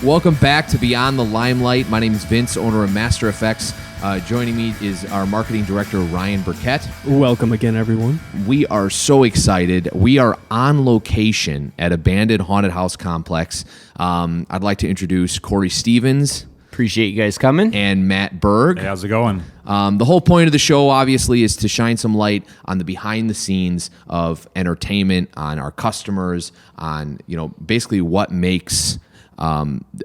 Welcome back to Beyond the Limelight. My name is Vince, owner of Master Effects. Joining me is our marketing director, Ryan Burkett. Welcome again, everyone. We are so excited. We are on location at Abandoned Haunted House Complex. I'd like to introduce Corey Stevens. Appreciate you guys coming. And Matt Berg. Hey, how's it going? The whole point of the show, obviously, is to shine some light on the behind the scenes of entertainment, on our customers, on basically what makes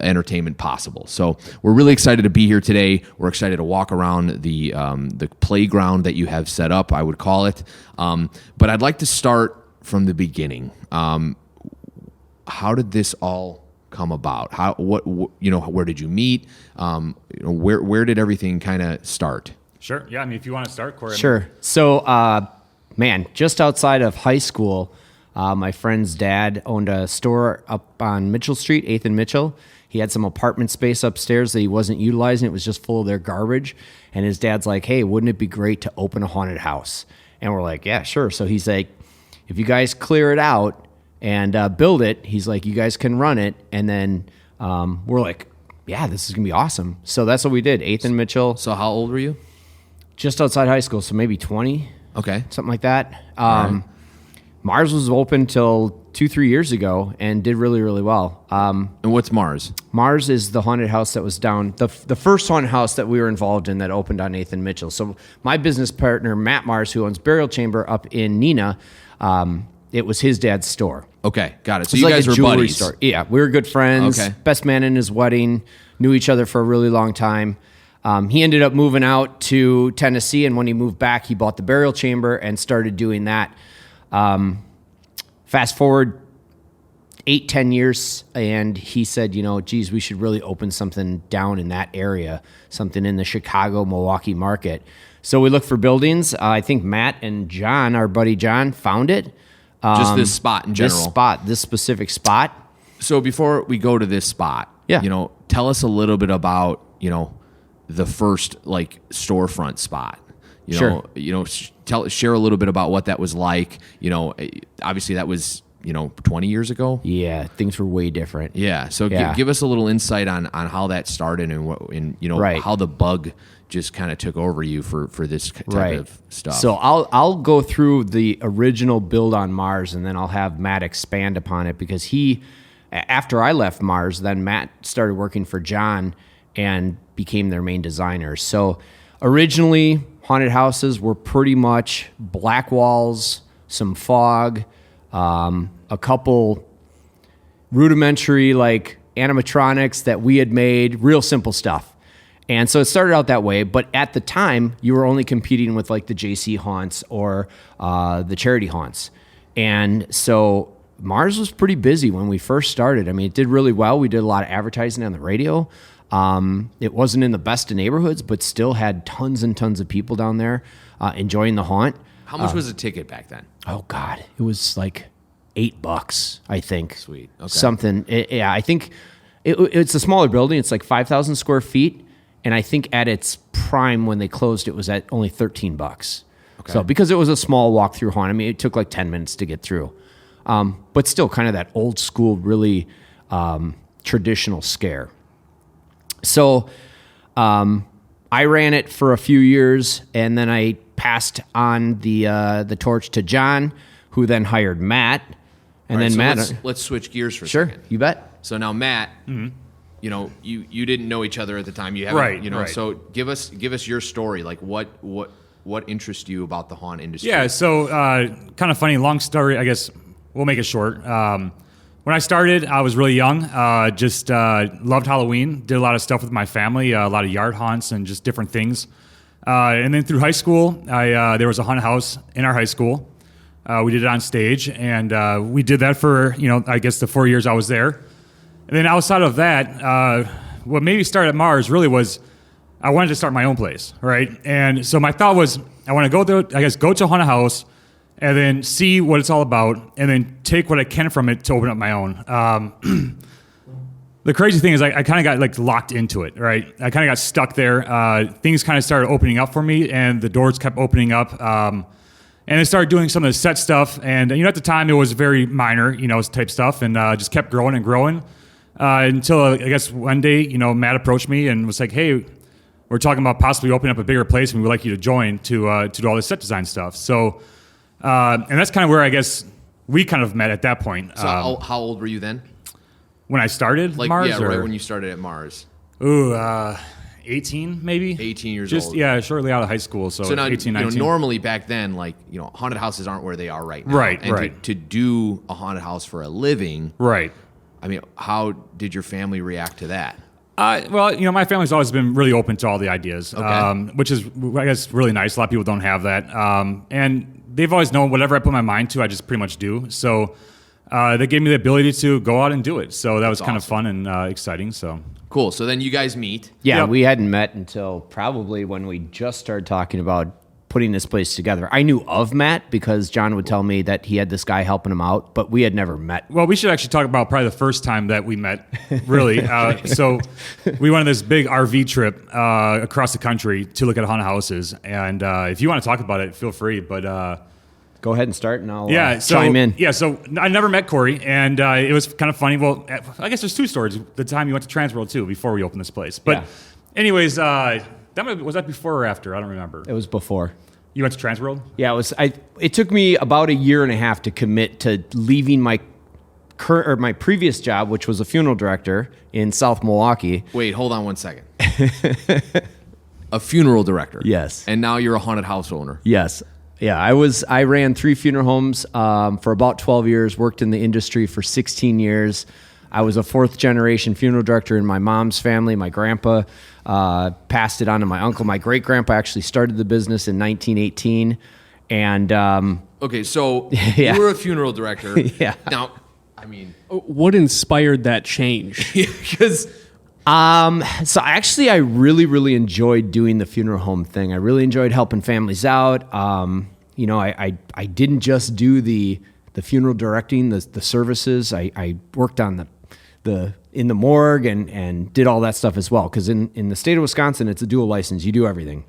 entertainment possible. So we're really excited to be here today. We're excited to walk around the playground that you have set up, I would call it. But I'd like to start from the beginning. How did this all come about? Where did you meet? Where did everything kind of start? Sure. Yeah. I mean, if you want to start, Corey. Sure. So, just outside of high school, my friend's dad owned a store up on Mitchell Street, 8th and Mitchell. He had some apartment space upstairs that he wasn't utilizing. It was just full of their garbage. And his dad's like, hey, wouldn't it be great to open a haunted house? And we're like, yeah, sure. So he's like, if you guys clear it out and build it, he's like, you guys can run it. And then we're like, yeah, this is going to be awesome. So that's what we did, 8th and Mitchell. So how old were you? Just outside high school, so maybe 20. Okay. Something like that. Mars was open till 2-3 years ago and did really, really well. And what's Mars? Mars is the haunted house that was down, the first haunted house that we were involved in that opened on 8th and Mitchell. So my business partner, Matt Mars, who owns Burial Chamber up in Neenah, it was his dad's store. Okay, got it. So It's you like guys a were jewelry buddies. store. Yeah, we were good friends. Okay. Best man in his wedding. Knew each other for a really long time. He ended up moving out to Tennessee, and when he moved back, he bought the Burial Chamber and started doing that. Fast forward 8-10 years, and he said, geez, we should really open something down in that area, something in the Chicago, Milwaukee market. So we looked for buildings. I think Matt and John, our buddy John, found it. Just this spot in general. This specific spot. So before we go to this spot, tell us a little bit about, the first storefront spot. Sure. Share a little bit about what that was like. Obviously that was 20 years ago. Yeah, things were way different. Yeah. So give us a little insight on how that started and Right. how the bug just kind of took over you for this type of stuff. So I'll go through the original build on Mars, and then I'll have Matt expand upon it, because after I left Mars, then Matt started working for John and became their main designer. So originally, haunted houses were pretty much black walls, some fog, a couple rudimentary animatronics that we had made, real simple stuff. And so it started out that way, but at the time, you were only competing with the JC haunts or the charity haunts. And so Mars was pretty busy when we first started. I mean, it did really well. We did a lot of advertising on the radio. It wasn't in the best of neighborhoods, but still had tons and tons of people down there enjoying the haunt. How much was a ticket back then? Oh God, it was like $8, I think. Sweet. Okay. Something. I think it's a smaller building. It's like 5,000 square feet. And I think at its prime when they closed, it was at only $13. Okay. So because it was a small walk-through haunt, I mean, it took like 10 minutes to get through. But still kind of that old school, really traditional scare. So I ran it for a few years, and then I passed on the torch to John, who then hired Matt. And All right, then so Matt... Let's switch gears for a Sure, second. you bet. So now Matt... Mm-hmm. You didn't know each other at the time. You haven't, Right. So give us your story. Like what interests you about the haunt industry? Yeah. So kind of funny, long story. I guess we'll make it short. When I started, I was really young. Just loved Halloween. Did a lot of stuff with my family. A lot of yard haunts and just different things. And then through high school, there was a haunted house in our high school. We did it on stage, and we did that for I guess the 4 years I was there. And then outside of that, what made me start at Mars really was I wanted to start my own place, right? And so my thought was I want to go to a haunted house and then see what it's all about and then take what I can from it to open up my own. The crazy thing is I kind of got locked into it, right? I kind of got stuck there. Things kind of started opening up for me, and the doors kept opening up. And I started doing some of the set stuff. And at the time, it was very minor, type stuff, and just kept growing and growing. until I guess one day, Matt approached me and was like, "Hey, we're talking about possibly opening up a bigger place, and we'd like you to join to do all this set design stuff." So, and that's kind of where I guess we kind of met at that point. So how old were you then? When I started Mars? Yeah, or? right when you started at Mars. 18 maybe. 18 years Just, old. Yeah, shortly out of high school. So now, 18, 19. normally back then, haunted houses aren't where they are right now. Right, and right. To do a haunted house for a living, Right. I mean, how did your family react to that? Well, my family's always been really open to all the ideas, which is, I guess, really nice. A lot of people don't have that. And they've always known whatever I put my mind to, I just pretty much do. So they gave me the ability to go out and do it. So that was kind of fun and exciting. So cool. So then you guys meet. Yeah, Yep. we hadn't met until probably when we just started talking about putting this place together. I knew of Matt because John would tell me that he had this guy helping him out, but we had never met. Well, we should actually talk about probably the first time that we met, really. So we went on this big RV trip across the country to look at haunted houses. And if you want to talk about it, feel free. But Go ahead and start, and I'll so, chime in. Yeah, so I never met Corey, and it was kind of funny. Well, I guess there's two stories. The time you went to Transworld, too, before we opened this place. But Yeah. anyways, was that before or after? I don't remember. It was before. You went to Transworld? Yeah, it was. It took me about a year and a half to commit to leaving my previous job, which was a funeral director in South Milwaukee. Wait, hold on one second. A funeral director. Yes. And now you're a haunted house owner. Yes. Yeah, I ran 3 funeral homes for about 12 years, worked in the industry for 16 years. I was a 4th generation funeral director in my mom's family. My grandpa passed it on to my uncle. My great grandpa actually started the business in 1918. And Okay, so Yeah. you were a funeral director. Yeah. Now, I mean, What inspired that change? because so actually, I really, really enjoyed doing the funeral home thing. I really enjoyed helping families out. I didn't just do the funeral directing, the services. I worked on the in the morgue and did all that stuff as well. Because in the state of Wisconsin, it's a dual license. You do everything,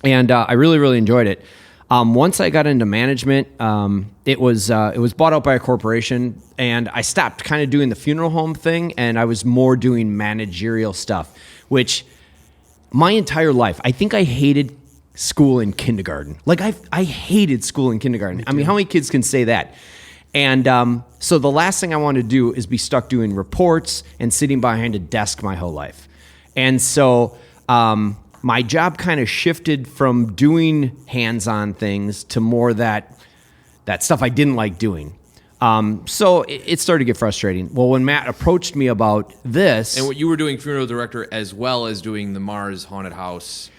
and I really, really enjoyed it. Once I got into management, it was bought out by a corporation, and I stopped kind of doing the funeral home thing, and I was more doing managerial stuff, which my entire life, I think I hated school in kindergarten. Like I hated school in kindergarten. I mean, how many kids can say that? And so the last thing I wanted to do is be stuck doing reports and sitting behind a desk my whole life. And so my job kind of shifted from doing hands-on things to more that stuff I didn't like doing. So it started to get frustrating. Well, when Matt approached me about this... and what you were doing funeral director as well as doing the Mars haunted house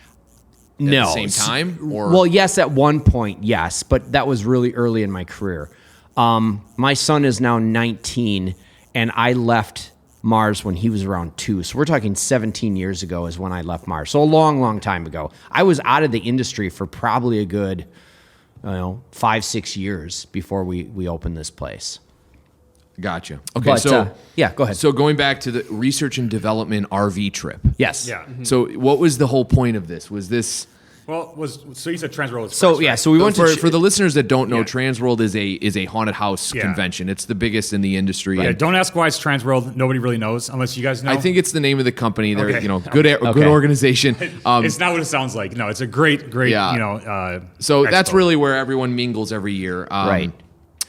at no. the same time? Or Well, yes, at one point, yes, but that was really early in my career. My son is now 19, and I left Mars when he was around 2. So we're talking 17 years ago is when I left Mars. So a long, long time ago. I was out of the industry for probably a good, 5-6 years before we opened this place. Gotcha. Okay, But, so yeah, go ahead. So going back to the research and development RV trip. Yes. Yeah. So what was the whole point of this? Was this Well, so you said Transworld was So first, yeah, right? so we went for, to for the listeners that don't know, Yeah. Transworld is a haunted house Yeah. convention. It's the biggest in the industry. Yeah, And don't ask why it's Transworld. Nobody really knows unless you guys know. I think it's the name of the company. They're Okay. good Okay. organization. it's not what it sounds like. No, it's a great, Yeah. So that's expo. really where everyone mingles every year. Right.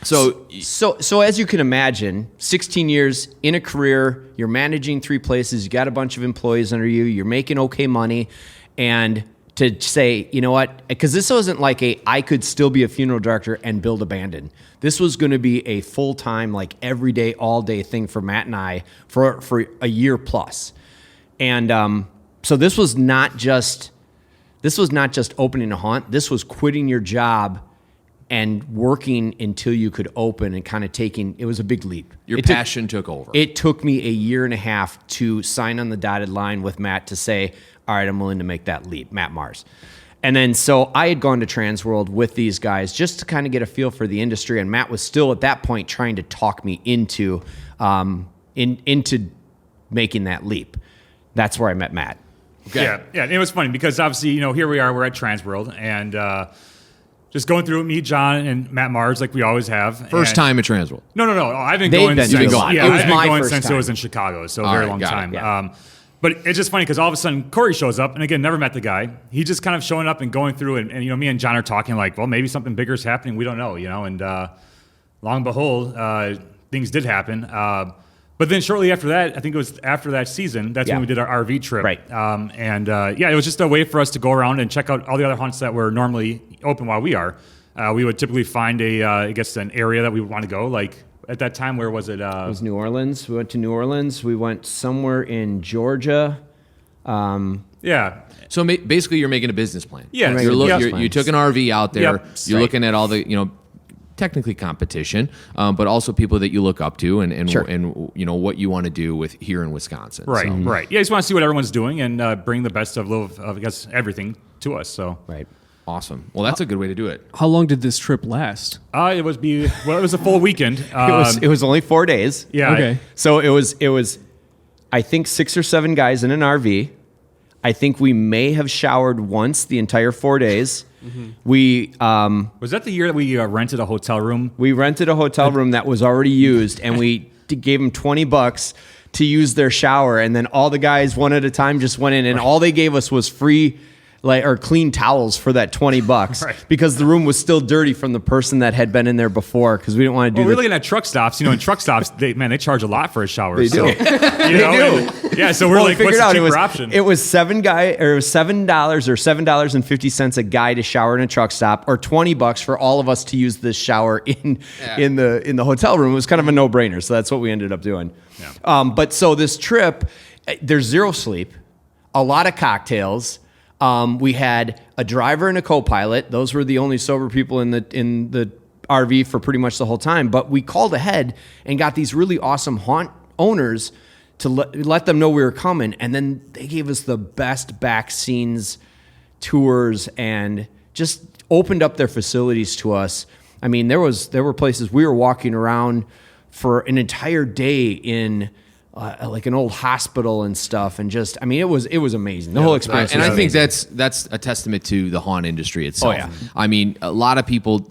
So So as you can imagine, 16 years in a career, you're managing 3 places, you got a bunch of employees under you, you're making okay money, and to say, you know what, because this wasn't like I could still be a funeral director and build abandon. This was going to be a full-time, like every day, all day thing for Matt and I for a year plus. And so this was not just opening a haunt. This was quitting your job and working until you could open and kind of it was a big leap. your passion took over. It took me a year and a half to sign on the dotted line with Matt to say, all right, I'm willing to make that leap, Matt Mars. And then so I had gone to Transworld with these guys just to kind of get a feel for the industry, and Matt was still at that point trying to talk me into making that leap. That's where I met Matt. Okay. Yeah. And it was funny because obviously, here we are, we're at Transworld, and just going through it, me, John, and Matt Mars, like we always have. First time at Transworld. No. I've been They've going been since. to a lot. Yeah, It was I've been my going first since time. it was in Chicago, so a All very right, long got it, time. yeah. But it's just funny because all of a sudden Corey shows up, and again, never met the guy. He just kind of showing up and going through, and me and John are talking like, well, maybe something bigger is happening. We don't know, and lo and behold, things did happen. But then shortly after that, I think it was after that season, that's when we did our RV trip. Right. It was just a way for us to go around and check out all the other hunts that were normally open while we are. We would typically find an area that we would want to go. Like at that time, where was it? It was New Orleans. We went to New Orleans. We went somewhere in Georgia. Yeah. So basically, you're making a business plan. Yeah. You took an RV out there. Yep. You're Right. looking at all the technically competition, but also people that you look up to, and Sure. what you want to do with here in Wisconsin. Right. So, Right. Yeah. I just want to see what everyone's doing and bring the best of I guess everything to us. So. Right. awesome. Well, that's a good way to do it. How long did this trip last? It was a full weekend. It was only 4 days. Yeah. Okay. So it was, I think 6 or 7 guys in an RV. I think we may have showered once the entire 4 days. Mm-hmm. We Was that the year that we rented a hotel room? we rented a hotel room that was already used, and we gave them $20 to use their shower, and then all the guys one at a time just went in, and all they gave us was free. Or clean towels for that $20 Right. because the room was still dirty from the person that had been in there before because we didn't want to do Well, we're the looking at truck stops. In truck stops, they charge a lot for a shower. They do. Yeah, so we're Well, like, we what's figured the out cheaper option? it was $7 or $7.50 a guy to shower in a truck stop, or $20 for all of us to use this shower in the hotel room. It was kind of a no brainer, so that's what we ended up doing. Yeah. But so this trip, there's zero sleep, a lot of cocktails. We had a driver and a co-pilot. Those were the only sober people in the RV for pretty much the whole time. But we called ahead and got these really awesome haunt owners to let them know we were coming. And then they gave us the best back scenes tours and just opened up their facilities to us. I mean, there were places we were walking around for an entire day in like an old hospital and stuff, and just, I mean, it was amazing. The whole experience. And was I think amazing. that's a testament to the haunt industry itself. Oh, yeah. I mean, a lot of people,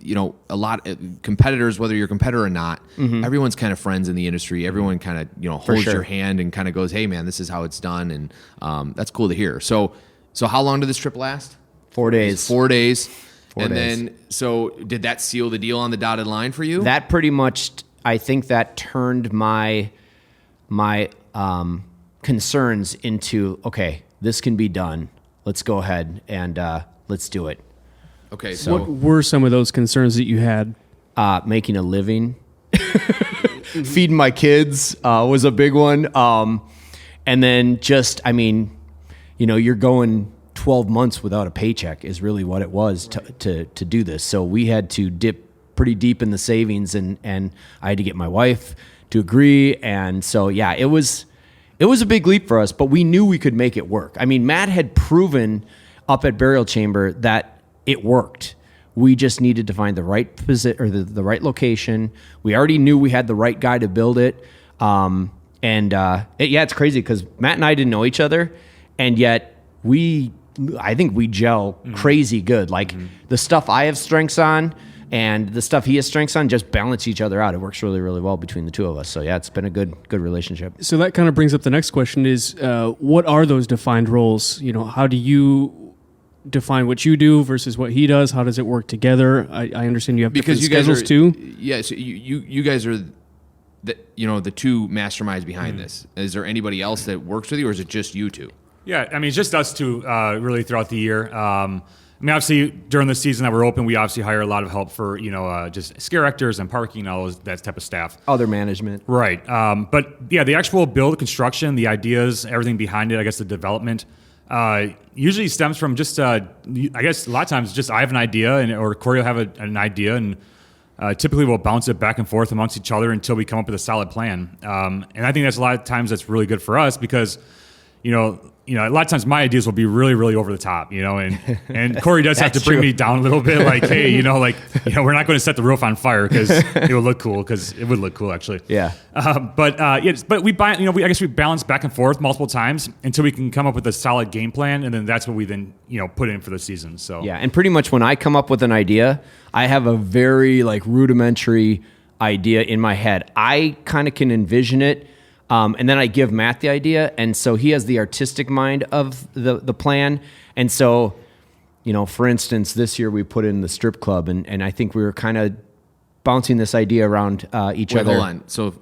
a lot of competitors, whether you're a competitor or not, everyone's kind of friends in the industry. Everyone kind of holds sure. your hand and kind of goes, "Hey, man, this is how it's done," and that's cool to hear. So how long did this trip last? 4 days. 4 days. And days. then, so did that seal the deal on the dotted line for you? That pretty much, I think that turned my concerns into, okay, this can be done. Let's go ahead and let's do it. Okay, so What were some of those concerns that you had? Making a living, feeding my kids was a big one. And then just, I mean, you're going 12 months without a paycheck is really what it was to do this. So we had to dip pretty deep in the savings, and I had to get my wife to agree. And so, yeah, it was a big leap for us, but we knew we could make it work. I mean, Matt had proven up at Burial Chamber that it worked. We just needed to find the right position or the right location. We already knew we had the right guy to build it. It's crazy because Matt and I didn't know each other, and yet I think we gel crazy good. Like the stuff I have strengths on and the stuff he has strengths on just balance each other out. It works really, really well between the two of us. So yeah, it's been a good relationship. So that kind of brings up the next question is, what are those defined roles? How do you define what you do versus what he does? How does it work together? I understand you have because you different guys schedules are, too. Yeah, so you guys are the two masterminds behind this. Is there anybody else that works with you, or is it just you two? Yeah, I mean, it's just us two really throughout the year. I mean, obviously, during the season that we're open, we obviously hire a lot of help for, just scare actors and parking, all that type of staff. Other management. Right. But, yeah, the actual build, construction, the ideas, everything behind it, I guess the development, usually stems from just, I guess a lot of times just I have an idea or Corey will have an idea, and typically we'll bounce it back and forth amongst each other until we come up with a solid plan. And I think that's a lot of times that's really good for us because a lot of times my ideas will be really, really over the top, and Corey does have to bring me down a little bit. Like, hey, we're not going to set the roof on fire because it would look cool. Because it would look cool, actually. Yeah. But we buy, I guess we balance back and forth multiple times until we can come up with a solid game plan, and then that's what we then, put in for the season. So yeah, and pretty much when I come up with an idea, I have a very rudimentary idea in my head. I kind of can envision it. And then I give Matt the idea, and so he has the artistic mind of the plan. And so, for instance, this year we put in the strip club, and I think we were kind of bouncing this idea around each Wait, other. hold on. So,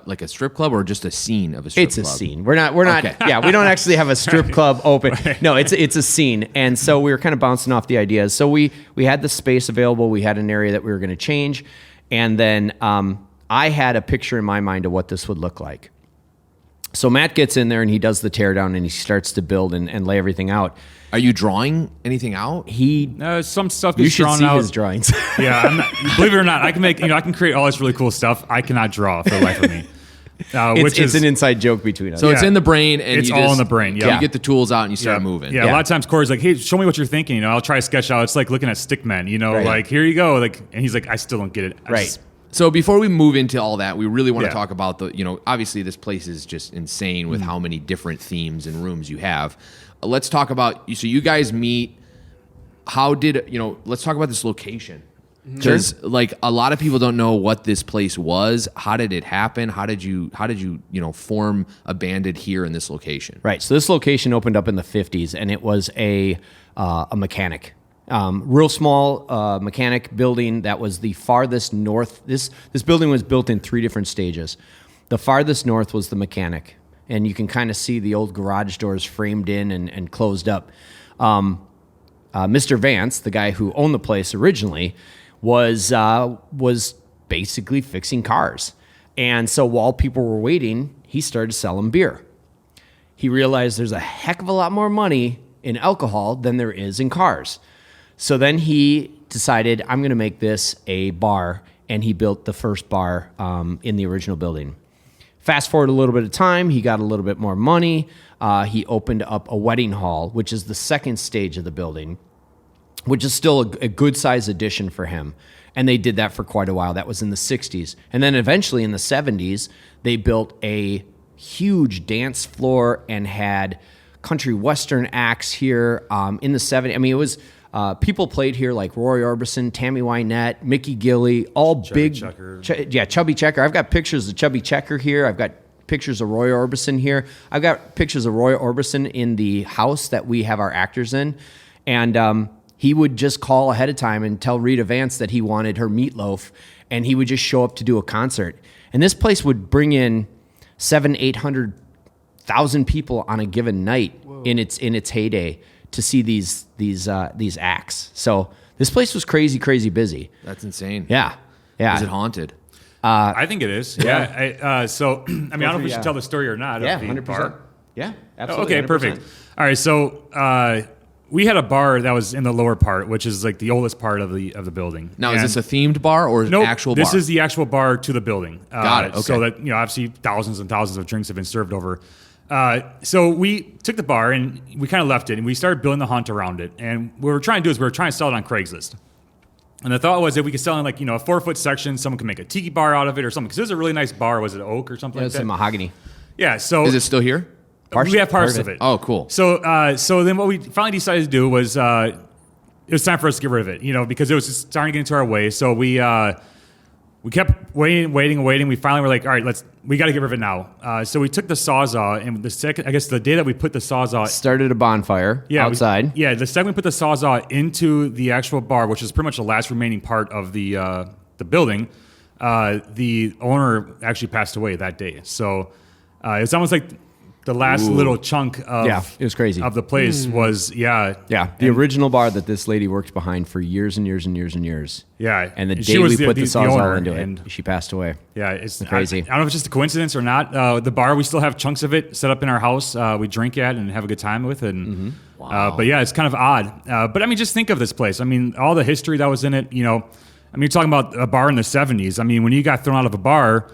like a strip club or just a scene of a strip club? It's a scene. We're not. Okay. Yeah, we don't actually have a strip club open. No, it's a scene, and so we were kind of bouncing off the ideas. So we had the space available. We had an area that we were going to change, and then I had a picture in my mind of what this would look like. So Matt gets in there and he does the teardown and he starts to build and lay everything out. Are you drawing anything out? Some stuff You is should drawn see out. his drawings. Yeah, believe it or not, I can make, I can create all this really cool stuff. I cannot draw for the life of me. It's an inside joke between us. So it's in the brain, and it's you all just, in the brain. Yeah, You get the tools out and you start moving. Yeah, a lot of times Corey's like, "Hey, show me what you're thinking." I'll try to sketch out. It's like looking at stickmen. Right. Like here you go. Like, and he's like, "I still don't get it." Right. So before we move into all that, we really want to Yeah. talk about obviously this place is just insane with how many different themes and rooms you have. Let's talk about, so you guys meet, let's talk about this location. Because a lot of people don't know what this place was. How did it happen? How did you form a bandit here in this location? Right. So this location opened up in the 50s, and it was a mechanic. Real small mechanic building that was the farthest north. This building was built in 3 different stages. The farthest north was the mechanic, and you can kind of see the old garage doors framed in and closed up. Mr. Vance, the guy who owned the place originally, was basically fixing cars. And so while people were waiting, he started selling beer. He realized there's a heck of a lot more money in alcohol than there is in cars. So then he decided, I'm going to make this a bar, and he built the first bar in the original building. Fast forward a little bit of time, he got a little bit more money. He opened up a wedding hall, which is the second stage of the building, which is still a good-sized addition for him. And they did that for quite a while. That was in the 60s. And then eventually in the 70s, they built a huge dance floor and had country western acts here in the 70s. I mean, it was... people played here like Roy Orbison, Tammy Wynette, Mickey Gilley, all Chubby big. Checker. Chubby Checker. I've got pictures of Chubby Checker here. I've got pictures of Roy Orbison here. I've got pictures of Roy Orbison in the house that we have our actors in. And he would just call ahead of time and tell Rita Vance that he wanted her meatloaf, and he would just show up to do a concert. And this place would bring in 800,000 people on a given night in its heyday to see these acts. So this place was crazy busy. That's insane. Yeah. Is it haunted? I think it is. Yeah. So I mean, I don't know if we should tell the story or not. Yeah, of the 100%. bar. Yeah, absolutely. Okay, 100%. perfect. All right, so we had a bar that was in the lower part, which is like the oldest part of the building. Now, And is this a themed bar or an nope, actual bar? This is the actual bar to the building. Got it, okay. So that, obviously thousands and thousands of drinks have been served over. So we took the bar and we kind of left it and we started building the haunt around it. And what we were trying to do is we were trying to sell it on Craigslist. And the thought was if we could sell in like, a 4-foot section, someone could make a tiki bar out of it or something. Because it was a really nice bar. Was it oak or something like It's that? in mahogany. Yeah. So Is it still here? we have parts of it. Oh, cool. So then what we finally decided to do was it was time for us to get rid of it, because it was just starting to get into our way. So we kept waiting. We finally were like, all right, we got to get rid of it now. So we took the Sawzall, and the day that we put the Sawzall Started a bonfire outside. the second we put the Sawzall into the actual bar, which is pretty much the last remaining part of the building, the owner actually passed away that day. So it's almost like the last little chunk of it was crazy. of the place was The original bar that this lady worked behind for years and years and years and years. Yeah. And the And day she was we the- put the the owner, Sawzall into it, and- she passed away. Yeah, it's crazy. I don't know if it's just a coincidence or not. The bar, we still have chunks of it set up in our house. We drink at and have a good time with it. And, but yeah, it's kind of odd. But I mean, just think of this place. I mean, all the history that was in it, you're talking about a bar in the 70s. I mean, when you got thrown out of a bar,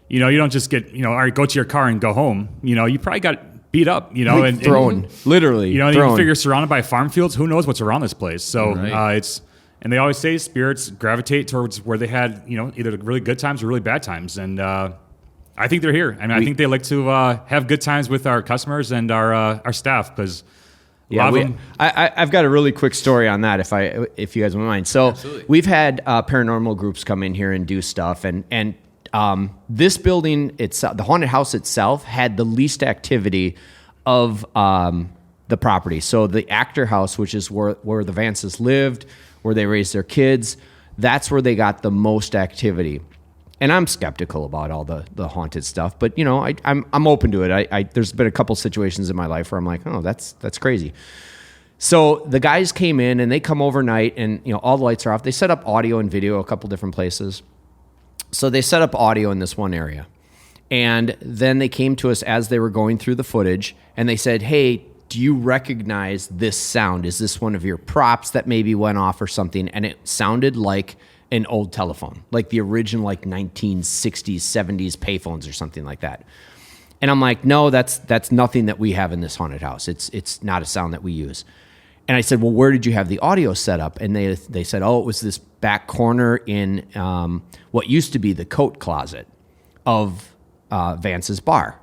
you don't just get, all right, go to your car and go home. You probably got beat up, you know, and thrown, literally. You know, and thrown. you figure surrounded by farm fields, who knows what's around this place? So Right. and they always say spirits gravitate towards where they had, you know, either really good times or really bad times. And I think they're here. I mean, I think they like to have good times with our customers and our staff because I've got a really quick story on that if you guys wouldn't mind. So Absolutely. we've had paranormal groups come in here and do stuff, and this building itself, the haunted house itself, had the least activity of the property. So the Actor House, which is where the Vances lived, where they raised their kids, that's where they got the most activity. And I'm skeptical about all the haunted stuff, but you know, I'm open to it. There's been a couple situations in my life where I'm like, oh, that's crazy. So the guys came in and they come overnight, and you know, all the lights are off. They set up audio and video a couple different places. So they set up audio in this one area, and then they came to us as they were going through the footage, and they said, "Hey, do you recognize this sound? Is this one of your props that maybe went off or something?" And it sounded like an old telephone, like the original, like 1960s, 70s payphones or something like that. And I'm like, no, that's nothing that we have in this haunted house. It's not a sound that we use. And I said, well, where did you have the audio set up? And they said, oh, it was this back corner in what used to be the coat closet of Vance's bar.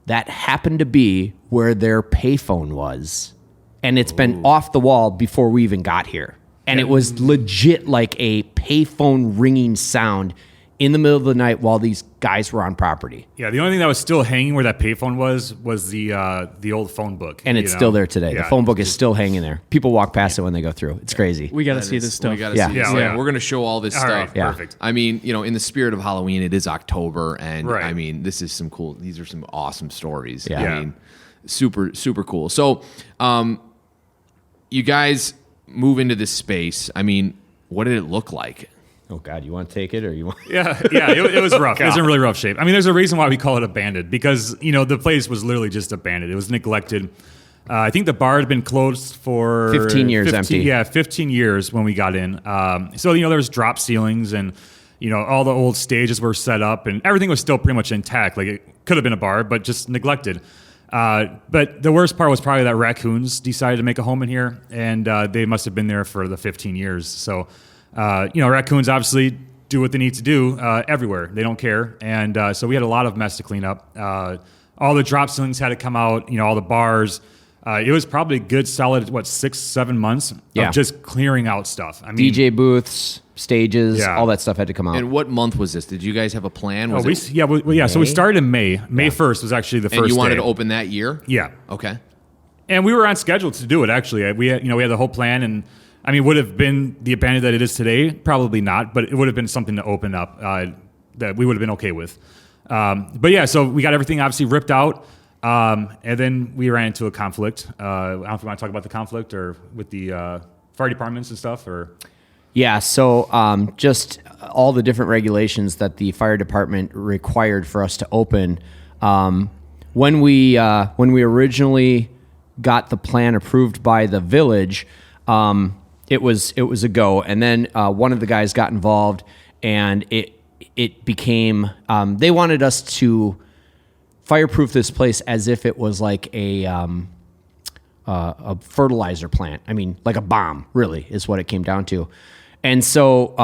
That happened to be where their payphone was. And it's been off the wall before we even got here. And it was legit like a payphone ringing sound in the middle of the night while these guys were on property. Yeah, the only thing that was still hanging where that payphone was the old phone book. And it's still there today. The phone book is still hanging there. People walk past it when they go through. It's crazy. We got to see this stuff. We gotta Yeah. see this. Yeah, yeah. We're going to show all this All stuff. right, Yeah. perfect. I mean, you know, in the spirit of Halloween, it is October, and Right. I mean, this is some cool. These are some awesome stories. Yeah. I Yeah. mean, super cool. So, you guys move into this space. I mean, what did it look like? Oh, God, you want to take it or you want... Yeah, it was rough. It was in really rough shape. I mean, there's a reason why we call it abandoned because, you know, the place was literally just abandoned. It was neglected. I think the bar had been closed for 15 years empty. Yeah, 15 years when we got in. So, you know, there was drop ceilings and, you know, all the old stages were set up and everything was still pretty much intact. Like it could have been a bar, but just neglected. But the worst part was probably that raccoons decided to make a home in here, and they must have been there for the 15 years. So, you know, raccoons obviously do what they need to do everywhere. They don't care. And so we had a lot of mess to clean up. All the drop ceilings had to come out, you know, all the bars. It was probably a good solid, 6-7 months Yeah. of just clearing out stuff. I mean, DJ booths, stages, Yeah. all that stuff had to come out. And what month was this? Did you guys have a plan? Was it, so we started in May. May 1st was actually the first and you wanted day. to open that year? Yeah. Okay. And we were on schedule to do it. Actually, we had the whole plan, and I mean, would have been the abandoned that it is today? Probably not, but it would have been something to open up that we would have been okay with. But yeah, so we got everything obviously ripped out, and then we ran into a conflict. I don't know if you want to talk about the conflict or with the fire departments and stuff, or Yeah, so just all the different regulations that the fire department required for us to open. When we originally got the plan approved by the village, it was a go, and then one of the guys got involved, and it became they wanted us to fireproof this place as if it was like a fertilizer plant. I mean, like a bomb, really, is what it came down to. And so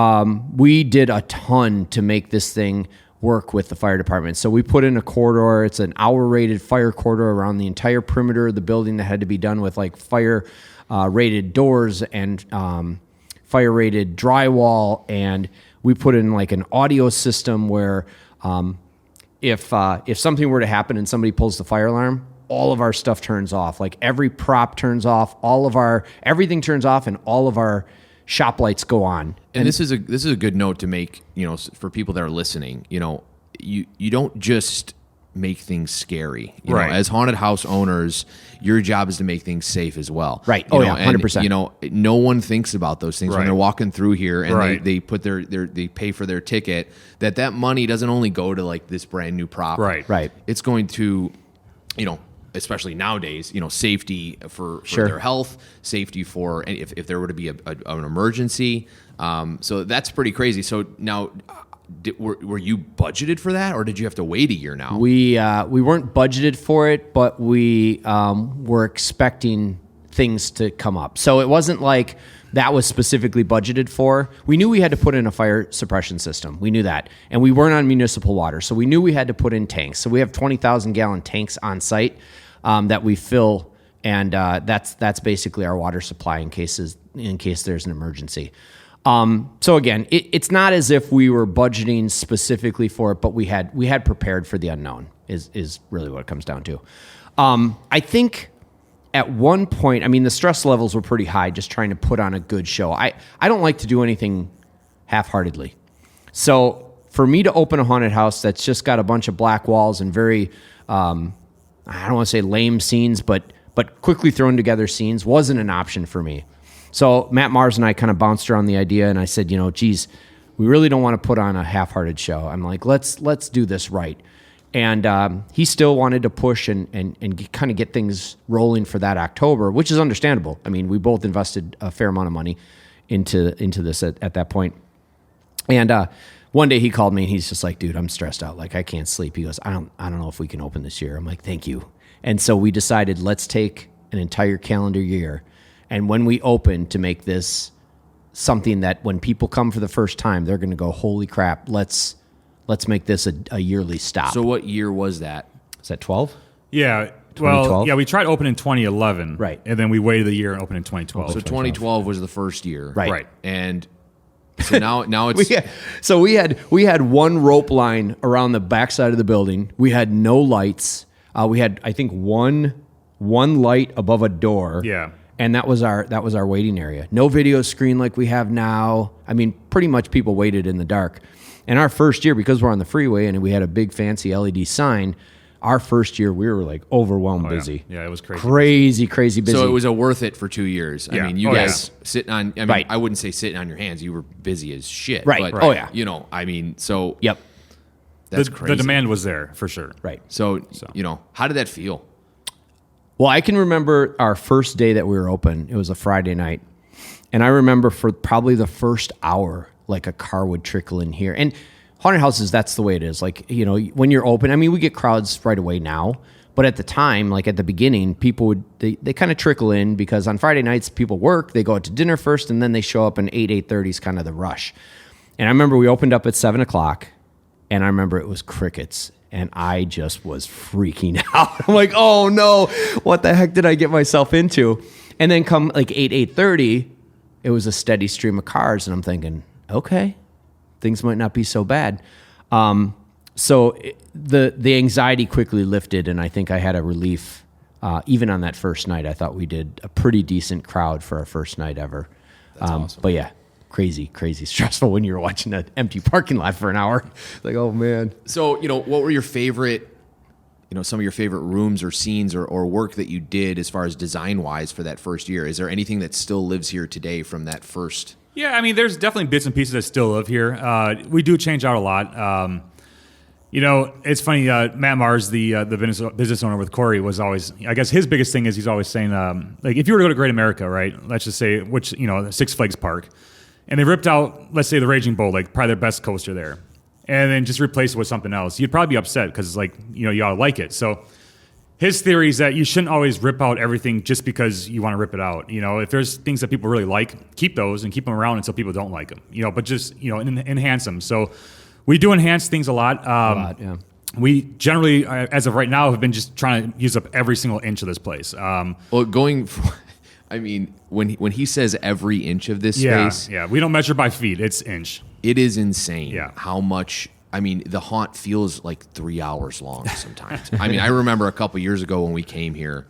we did a ton to make this thing work with the fire department. So we put in a corridor. It's an hour-rated fire corridor around the entire perimeter of the building that had to be done with like fire-rated doors and fire-rated drywall. And we put in like an audio system where if something were to happen and somebody pulls the fire alarm, all of our stuff turns off. Like every prop turns off, everything turns off, and all of our shop lights go on. And this is a good note to make, you know, for people that are listening. You know, you don't just make things scary. You Right. know, as haunted house owners, your job is to make things safe as well. Right. You Oh, know, yeah, and, 100%. You know, no one thinks about those things when Right. they're walking through here and Right. they put they pay for their ticket. That money doesn't only go to like this brand new prop. Right. It's going to, you know, especially nowadays, you know, safety for Sure. their health, safety for if there were to be an emergency. So that's pretty crazy. So now, were you budgeted for that, or did you have to wait a year now? We weren't budgeted for it, but we were expecting things to come up. So it wasn't like that was specifically budgeted for. We knew we had to put in a fire suppression system. We knew that. And we weren't on municipal water. So we knew we had to put in tanks. So we have 20,000 gallon tanks on site that we fill. And that's basically our water supply in case there's an emergency. So again, it's not as if we were budgeting specifically for it, but we had prepared for the unknown is really what it comes down to. I think at one point, I mean, the stress levels were pretty high just trying to put on a good show. I don't like to do anything half-heartedly. So for me to open a haunted house that's just got a bunch of black walls and very, I don't want to say lame scenes, but quickly thrown together scenes wasn't an option for me. So Matt Mars and I kind of bounced around the idea, and I said, geez, we really don't want to put on a half-hearted show. I'm like, let's do this right. And he still wanted to push and kind of get things rolling for that October, which is understandable. I mean, we both invested a fair amount of money into this at that point. And one day he called me and he's just like, dude, I'm stressed out. Like, I can't sleep. He goes, I don't know if we can open this year. I'm like, thank you. And so we decided, let's take an entire calendar year, and when we open, to make this something that when people come for the first time, they're going to go, holy crap, let's make this a yearly stop. So what year was that? Is that 12? Yeah. 2012? Well, yeah, we tried opening in 2011. Right. And then we waited a year and opened in 2012. So 2012 was the first year. Right. And so now it's... we had one rope line around the backside of the building. We had no lights. We had, I think, one light above a door. Yeah. And that was our waiting area. No video screen like we have now. I mean, pretty much people waited in the dark. And our first year, because we're on the freeway and we had a big fancy LED sign, our first year we were like overwhelmed busy. Yeah, it was crazy. Crazy busy. So it was worth it for 2 years. Yeah. I mean, you guys sitting on... I mean, Right. I wouldn't say sitting on your hands. You were busy as shit. Right. But, Oh, yeah. I mean, so... Yep. That's The crazy. demand was there for sure. Right. So, how did that feel? Well, I can remember our first day that we were open. It was a Friday night. And I remember for probably the first hour, like a car would trickle in here. And haunted houses, that's the way it is. Like, when you're open, I mean, we get crowds right away now. But at the time, like at the beginning, people they kind of trickle in because on Friday nights, people work. They go out to dinner first, and then they show up, and 8:30 is kind of the rush. And I remember we opened up at 7 o'clock, and I remember it was crickets. And I just was freaking out. I'm like, oh no, what the heck did I get myself into? And then come like 8:30, it was a steady stream of cars. And I'm thinking, okay, things might not be so bad. So the anxiety quickly lifted, and I think I had a relief. Even on that first night, I thought we did a pretty decent crowd for our first night ever. That's awesome. But yeah, crazy stressful when you're watching an empty parking lot for an hour. Like, oh man. So, what were your favorite, some of your favorite rooms or scenes or work that you did as far as design-wise for that first year? Is there anything that still lives here today from that first? Yeah, I mean, there's definitely bits and pieces that still live here. We do change out a lot. It's funny. Matt Mars, the business owner with Corey, was always, I guess his biggest thing is he's always saying, like, if you were to go to Great America, right? Let's just say, which, Six Flags Park, and they ripped out, let's say, the Raging Bull, like probably their best coaster there, and then just replaced it with something else, you'd probably be upset because, like, you ought to like it. So his theory is that you shouldn't always rip out everything just because you want to rip it out. If there's things that people really like, keep those and keep them around until people don't like them. But just enhance them. So we do enhance things a lot. Yeah. We generally, as of right now, have been just trying to use up every single inch of this place. I mean, when he says every inch of this space, we don't measure by feet; it's inch. It is insane. Yeah. How much? I mean, the haunt feels like 3 hours long sometimes. I mean, I remember a couple years ago when we came here,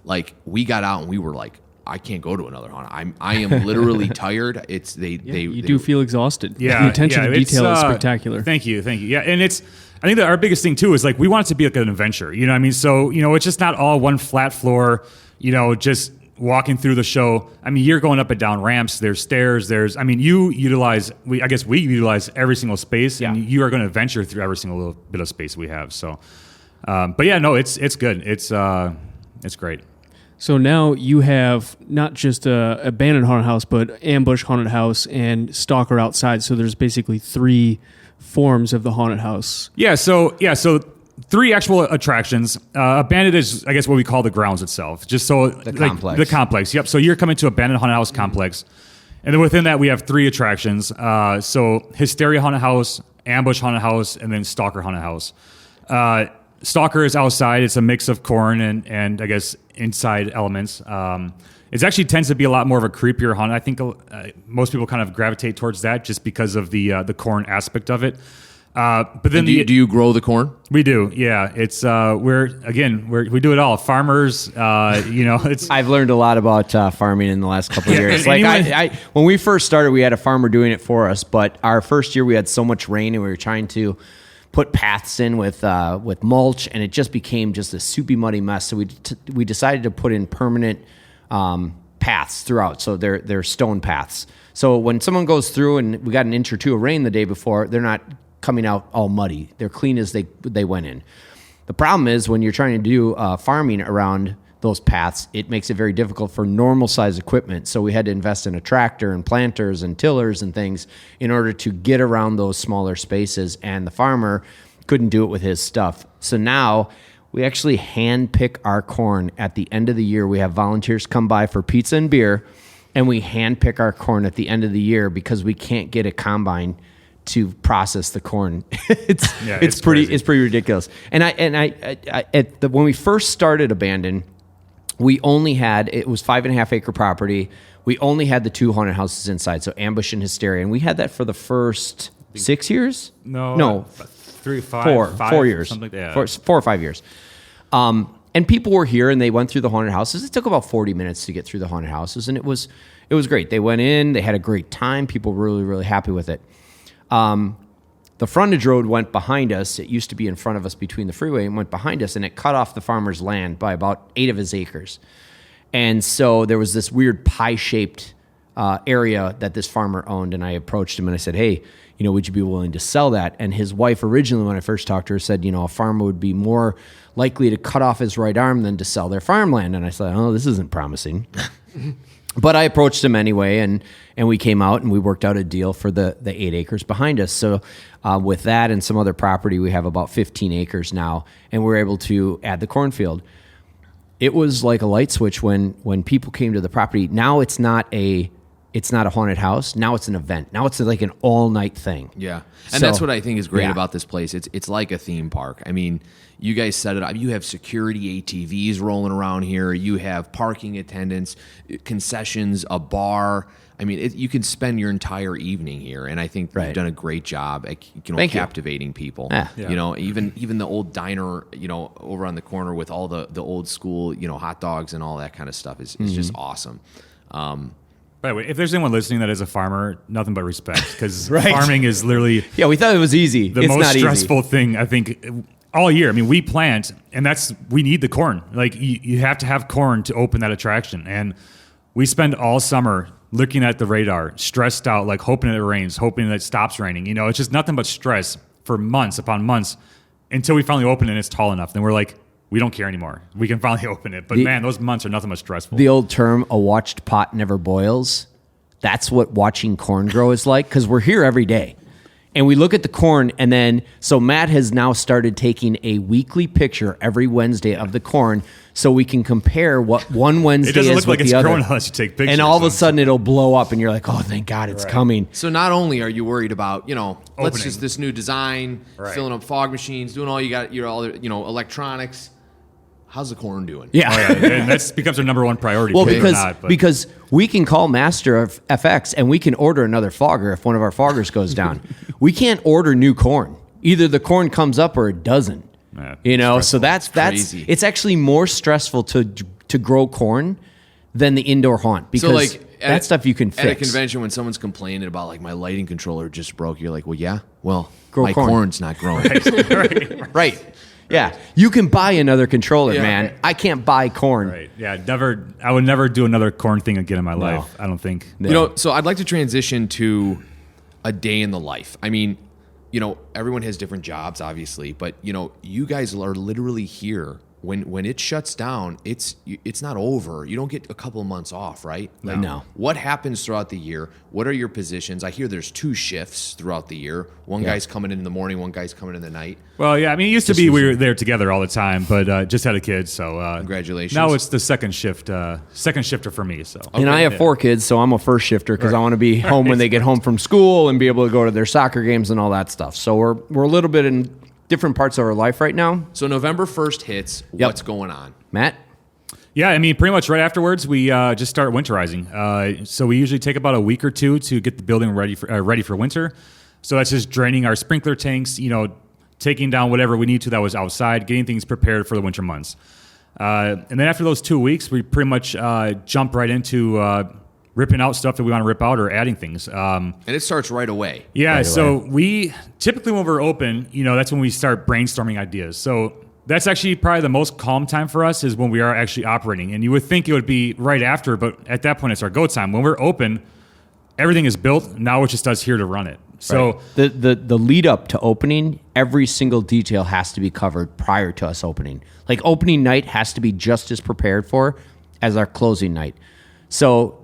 like we got out and we were like, I can't go to another haunt. I am literally tired. It's they do feel exhausted. Yeah, the attention to detail is spectacular. Thank you. Yeah, and I think that our biggest thing too is like we want it to be like an adventure. You know what I mean? So it's just not all one flat floor. Just walking through the show. I mean, you're going up and down ramps. There's stairs. We utilize every single space, and you are going to adventure through every single little bit of space we have. So, but yeah, no, it's good. It's great. So now you have not just a abandoned haunted house, but ambush haunted house and stalker outside. So there's basically 3 forms of the haunted house. So 3 actual attractions. Abandoned is, I guess, what we call the grounds itself. Just so The complex. The complex. Yep. So you're coming to abandoned haunted house complex, and then within that we have 3 attractions. So hysteria haunted house, ambush haunted house, and then stalker haunted house. Stalker is outside. It's a mix of corn and I guess inside elements. It actually tends to be a lot more of a creepier hunt. I think most people kind of gravitate towards that just because of the corn aspect of it. But then do you grow the corn? We do, yeah. It's we do it all. Farmers, it's. I've learned a lot about farming in the last couple of years. Like I, when we first started, we had a farmer doing it for us, but our first year we had so much rain and we were trying to put paths in with mulch, and it just became just a soupy, muddy mess. So we decided to put in permanent paths throughout. So they're stone paths. So when someone goes through and we got an inch or 2 of rain the day before, they're not coming out all muddy. They're clean as they went in. The problem is when you're trying to do farming around those paths, it makes it very difficult for normal size equipment. So we had to invest in a tractor and planters and tillers and things in order to get around those smaller spaces. And the farmer couldn't do it with his stuff. So now we actually hand pick our corn at the end of the year. We have volunteers come by for pizza and beer, and we hand pick our corn at the end of the year because we can't get a combine to process the corn. It's pretty ridiculous. And when we first started Abandon, we only had, it was 5.5 acre property. We only had the 2 haunted houses inside, so Ambush and Hysteria, and we had that for the first 6 years. No, 3, 5, 4 years, something like that. 4 or 5 years. And people were here and they went through the haunted houses. It took about 40 minutes to get through the haunted houses, and it was great. They went in, they had a great time. People were really, really happy with it. The frontage road went behind us. It used to be in front of us between the freeway and went behind us, and it cut off the farmer's land by about 8 of his acres. And so there was this weird pie-shaped area that this farmer owned, and I approached him and I said, hey, would you be willing to sell that? And his wife originally, when I first talked to her, said, a farmer would be more likely to cut off his right arm than to sell their farmland. And I said, oh, this isn't promising. But I approached him anyway, and we came out and we worked out a deal for the 8 acres behind us. So with that and some other property, we have about 15 acres now, and we're able to add the cornfield. It was like a light switch when people came to the property. Now it's not a haunted house. Now it's an event. Now it's like an all-night thing. Yeah. And that's what I think is great about this place. It's like a theme park. I mean, you guys set it up. You have security ATVs rolling around here. You have parking attendants, concessions, a bar. I mean, you can spend your entire evening here, and I think you've done a great job at captivating people. Yeah. Even the old diner, over on the corner with all the old school, hot dogs and all that kind of stuff is just awesome. By the way, if there's anyone listening that is a farmer, nothing but respect, because farming is literally we thought it was easy. The most stressful thing, I think, all year. I mean, we plant, and we need the corn. Like, you have to have corn to open that attraction. And we spend all summer looking at the radar, stressed out, like hoping that it rains, hoping that it stops raining. It's just nothing but stress for months upon months until we finally open it and it's tall enough. Then we're like, we don't care anymore. We can finally open it. But man, those months are nothing but stressful. The old term, a watched pot never boils. That's what watching corn grow is like, because we're here every day. And we look at the corn, and then, so Matt has now started taking a weekly picture every Wednesday of the corn so we can compare what one Wednesday is with the other. It doesn't look like it's growing unless you take pictures. And all of a sudden it'll blow up, and you're like, oh, thank God it's coming. So not only are you worried about, let's just this new design, filling up fog machines, doing all you got, all the, electronics. How's the corn doing? Yeah. And that becomes our number one priority. Well, because we can call Master of FX and we can order another fogger if one of our foggers goes down. We can't order new corn. Either the corn comes up or it doesn't. So that's crazy. It's actually more stressful to grow corn than the indoor haunt, because that stuff you can fix. At a convention, when someone's complaining about, like, my lighting controller just broke, you're like, well, grow my corn's not growing. Right. Yeah, you can buy another controller, man. Right. I can't buy corn. Right. Yeah, I would never do another corn thing again in my life. I don't think. No. So I'd like to transition to a day in the life. I mean, everyone has different jobs, obviously, but you guys are literally here when it shuts down, it's not over. You don't get a couple of months off, right? No. What happens throughout the year? What are your positions? I hear there's 2 shifts throughout the year. One guy's coming in the morning, one guy's coming in the night. Well, yeah, I mean, it used to be we were there together all the time, but just had a kid, so Congratulations. Now it's the second shifter for me. So And I have 4 kids, so I'm a first shifter because I want to be home when they get home from school and be able to go to their soccer games and all that stuff. So we're a little bit in different parts of our life right now. So November 1st hits. What's going on? Matt? Yeah, I mean, pretty much right afterwards, we just start winterizing. So we usually take about a week or 2 to get the building ready for winter. So that's just draining our sprinkler tanks, taking down whatever we need to that was outside, getting things prepared for the winter months. And then after those 2 weeks, we pretty much jump right into ripping out stuff that we want to rip out or adding things. And it starts right away. Yeah, so we typically when we're open, that's when we start brainstorming ideas. So that's actually probably the most calm time for us is when we are actually operating. And you would think it would be right after, but at that point it's our go time. When we're open, everything is built. Now it's just us here to run it. So the lead up to opening, every single detail has to be covered prior to us opening. Like opening night has to be just as prepared for as our closing night. So,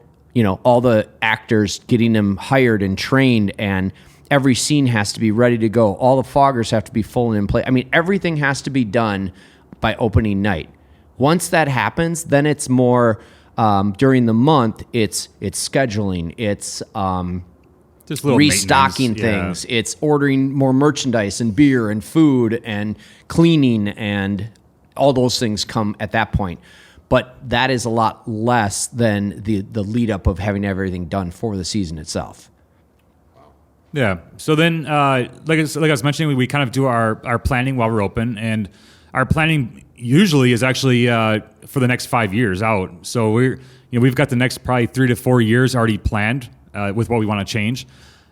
all the actors, getting them hired and trained, and every scene has to be ready to go. All the foggers have to be full and in place. I mean, everything has to be done by opening night. Once that happens, then it's more during the month. It's scheduling. It's just little restocking things. Yeah. It's ordering more merchandise and beer and food and cleaning, and all those things come at that point. But that is a lot less than the lead up of having everything done for the season itself. Yeah. So then, like I was mentioning, we kind of do our planning while we're open, and our planning usually is actually for the next 5 years out. So we've got the next probably 3 to 4 years already planned with what we want to change.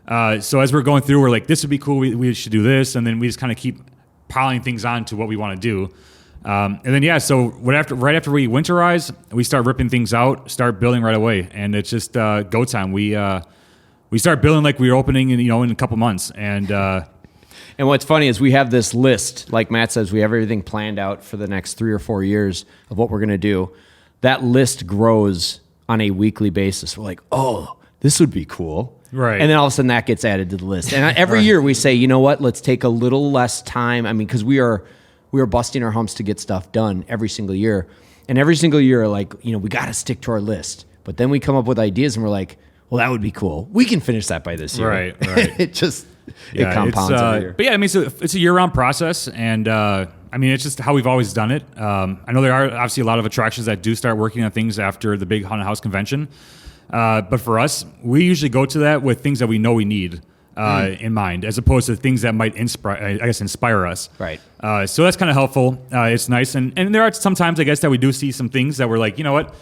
So as we're going through, we're like, this would be cool. We should do this, and then we just kind of keep piling things on to what we want to do. And then so right after we winterize, we start ripping things out, start building right away, and it's just go time. We start building like we were opening in a couple months, and what's funny is we have this list, like Matt says, we have everything planned out for the next 3 or 4 years of what we're going to do. That list grows on a weekly basis. We're like, oh, this would be cool. Right. And then all of a sudden that gets added to the list. And every year we say, you know what, let's take a little less time. I mean, because we are busting our humps to get stuff done every single year. And every single year, like, we got to stick to our list. But then we come up with ideas and we're like, well, that would be cool. We can finish that by this year. Right. it compounds every year. But yeah, I mean, so it's a year-round process, and I mean, it's just how we've always done it. I know there are obviously a lot of attractions that do start working on things after the big haunted house convention. But for us, we usually go to that with things that we know we need in mind, as opposed to things that might inspire us. Right. So that's kind of helpful. It's nice, and there are some times, I guess, that we do see some things that we're like, you know what,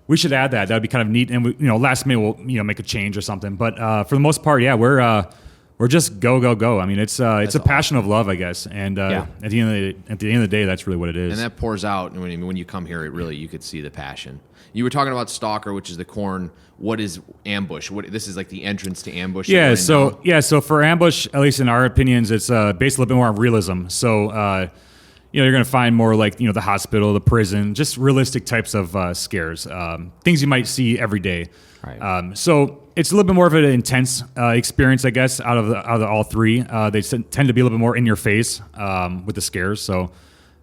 we should add that. That would be kind of neat, and we, last minute we'll make a change or something. But for the most part, yeah, we're just go. I mean, it's a passion of love, I guess, and at the end of the day, that's really what it is. And that pours out when you come here. You could see the passion. You were talking about Stalker, which is the corn. What is Ambush? This is like the entrance to Ambush. Yeah. So for Ambush, at least in our opinions, it's based a little bit more on realism. So you're going to find more like the hospital, the prison, just realistic types of scares, things you might see every day. Right. So it's a little bit more of an intense experience, I guess, out of all three. They tend to be a little bit more in your face with the scares, so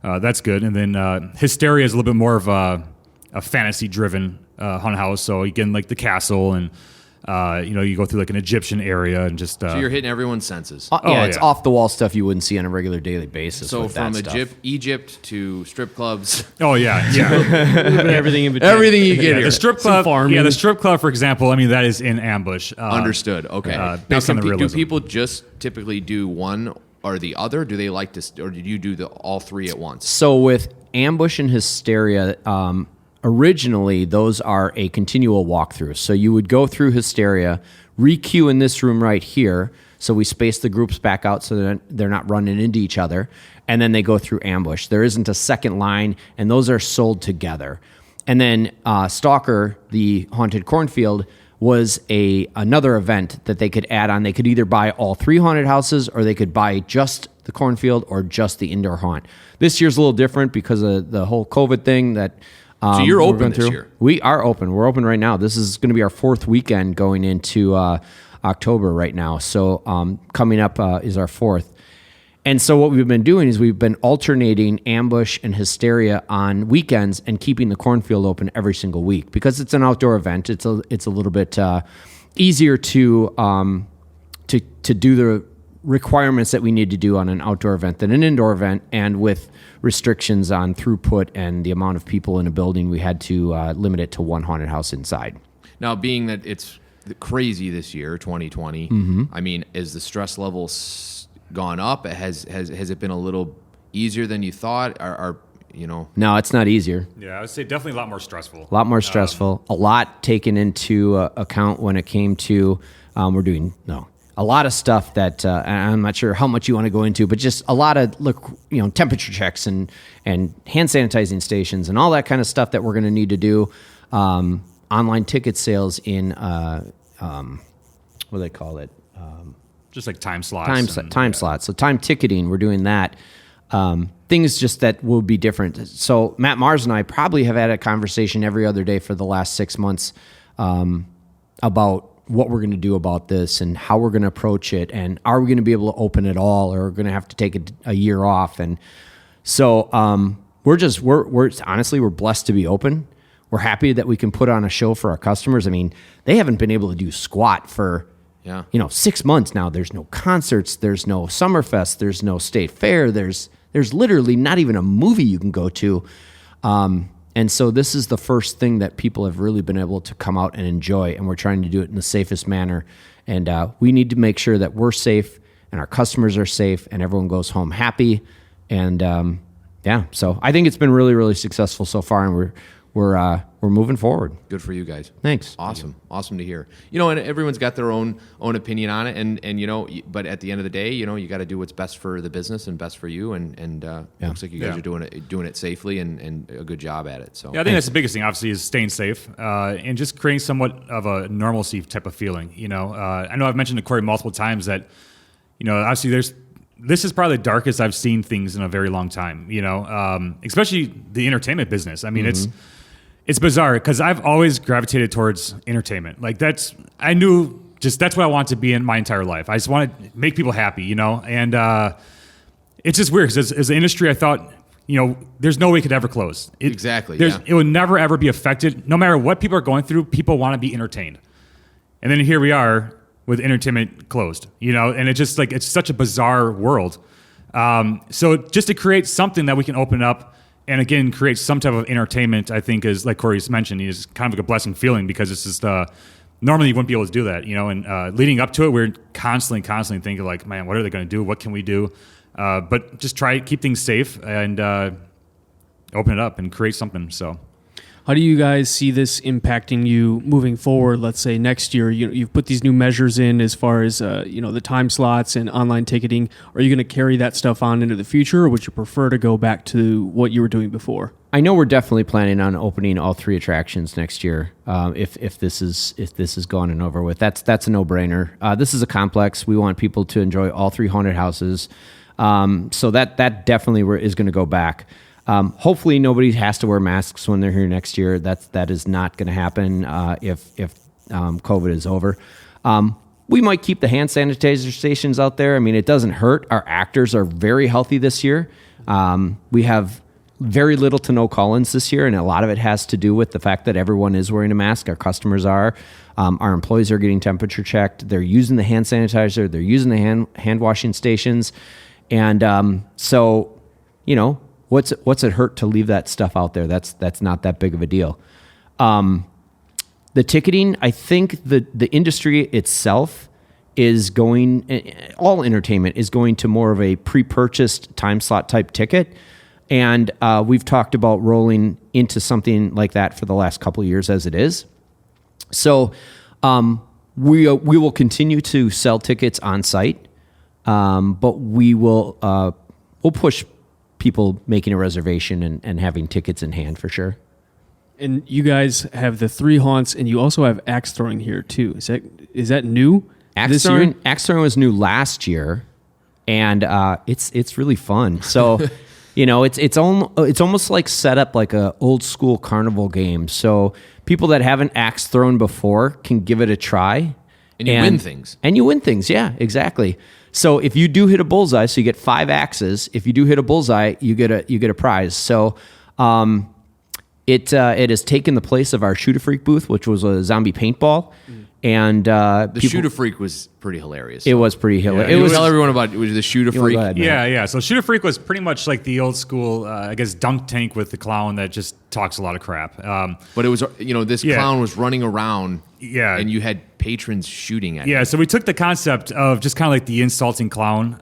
that's good. And then Hysteria is a little bit more of a fantasy-driven haunted house. So you get in like the castle, and you go through like an Egyptian area, and just so you're hitting everyone's senses. It's off the wall stuff you wouldn't see on a regular daily basis. So with from that Egypt to strip clubs. Oh yeah. Everything in between. Everything you get here. The strip club. The strip club, for example. I mean, that is in Ambush. Understood. Okay. Based on the realism. Do people just typically do one or the other? Do they like to, or did you do all three at once? So with Ambush and Hysteria, originally those are a continual walkthrough. So you would go through Hysteria, re-queue in this room right here. So we space the groups back out so that they're not running into each other. And then they go through Ambush. There isn't a second line, and those are sold together. And then Stalker, the Haunted Cornfield, was another event that they could add on. They could either buy all 3 haunted houses, or they could buy just the cornfield or just the indoor haunt. This year's a little different because of the whole COVID thing that. So you're we're open going this through. year? We are open. We're open right now. This is going to be our 4th weekend going into October right now. So coming up is our 4th. And so what we've been doing is we've been alternating Ambush and Hysteria on weekends and keeping the cornfield open every single week because it's an outdoor event. It's a little bit easier to do the requirements that we need to do on an outdoor event than an indoor event, and with restrictions on throughput and the amount of people in a building, we had to limit it to one haunted house inside. Now, being that it's crazy this year, 2020, I mean, is the stress level gone up? Has it been a little easier than you thought? No, it's not easier. Yeah, I would say definitely a lot more stressful. A lot more stressful. A lot taken into account when it came to a lot of stuff that I'm not sure how much you want to go into, but just a lot of temperature checks and hand sanitizing stations and all that kind of stuff that we're going to need to do. Online ticket sales in what do they call it? Just like time slots. Time slots. So time ticketing, we're doing that. Things just that will be different. So Matt Mars and I probably have had a conversation every other day for the last 6 months about what we're going to do about this and how we're going to approach it, and are we going to be able to open it all, or are we going to have to take a year off? And so we're honestly, we're blessed to be open. We're happy that we can put on a show for our customers. I mean, they haven't been able to do squat for 6 months now. There's no concerts, there's no Summerfest, there's no state fair, there's literally not even a movie you can go to. And so this is the first thing that people have really been able to come out and enjoy, and we're trying to do it in the safest manner. And we need to make sure that we're safe and our customers are safe and everyone goes home happy. And so I think it's been really, really successful so far, and we're moving forward. Good for you guys. Thanks. Awesome to hear. And everyone's got their own opinion on it, and but at the end of the day, you got to do what's best for the business and best for you, and looks like you guys are doing it safely and a good job at it. So yeah, I think that's the biggest thing. Obviously, is staying safe and just creating somewhat of a normalcy type of feeling. I know I've mentioned to Corey multiple times that obviously this is probably the darkest I've seen things in a very long time. Especially the entertainment business. I mean, It's bizarre because I've always gravitated towards entertainment. Like that's what I want to be in my entire life. I just want to make people happy, and it's just weird because as an industry, I thought, there's no way it could ever close. It would never, ever be affected. No matter what people are going through, people want to be entertained. And then here we are with entertainment closed, and it's just like, it's such a bizarre world. So just to create something that we can open up and again, create some type of entertainment, I think, is like Corey's mentioned, is kind of like a blessing feeling because it's just normally you wouldn't be able to do that, and leading up to it, we're constantly thinking like, man, what are they going to do? What can we do? But just keep things safe and open it up and create something. So. How do you guys see this impacting you moving forward? Let's say next year, you've put these new measures in as far as the time slots and online ticketing. Are you going to carry that stuff on into the future, or would you prefer to go back to what you were doing before? I know we're definitely planning on opening all 3 attractions next year. If this is gone and over with, that's a no-brainer. This is a complex. We want people to enjoy all 3 haunted houses, so that definitely is going to go back. Hopefully nobody has to wear masks when they're here next year. That is not going to happen if COVID is over. We might keep the hand sanitizer stations out there. I mean, it doesn't hurt. Our actors are very healthy this year. We have very little to no call-ins this year, and a lot of it has to do with the fact that everyone is wearing a mask. Our customers are. Our employees are getting temperature checked. They're using the hand sanitizer. They're using the hand washing stations. And so, what's it hurt to leave that stuff out there? That's not that big of a deal. The ticketing, I think the industry itself is all entertainment is going to more of a pre-purchased time slot type ticket. And we've talked about rolling into something like that for the last couple of years as it is. So we will continue to sell tickets on site, but we'll push people making a reservation and having tickets in hand for sure. And you guys have the 3 haunts, and you also have axe throwing here too. Is that new this year? Axe throwing was new last year. and it's really fun. So, it's almost like set up like a old school carnival game. So people that haven't axe thrown before can give it a try, and you win things. And you win things, yeah, exactly. So if you do hit a bullseye, so you get 5 axes. If you do hit a bullseye, you get a prize. So it has taken the place of our Shoot a Freak booth, which was a zombie paintball. And the Shoot a Freak was pretty hilarious. It was pretty hilarious. Yeah, tell everyone about it was the Shoot a Freak. Go ahead, Yeah. So Shoot a Freak was pretty much like the old school, I guess, dunk tank with the clown that just talks a lot of crap. But it was, this clown was running around. Yeah. And you had patrons shooting at him. Yeah, so we took the concept of just kind of like the insulting clown,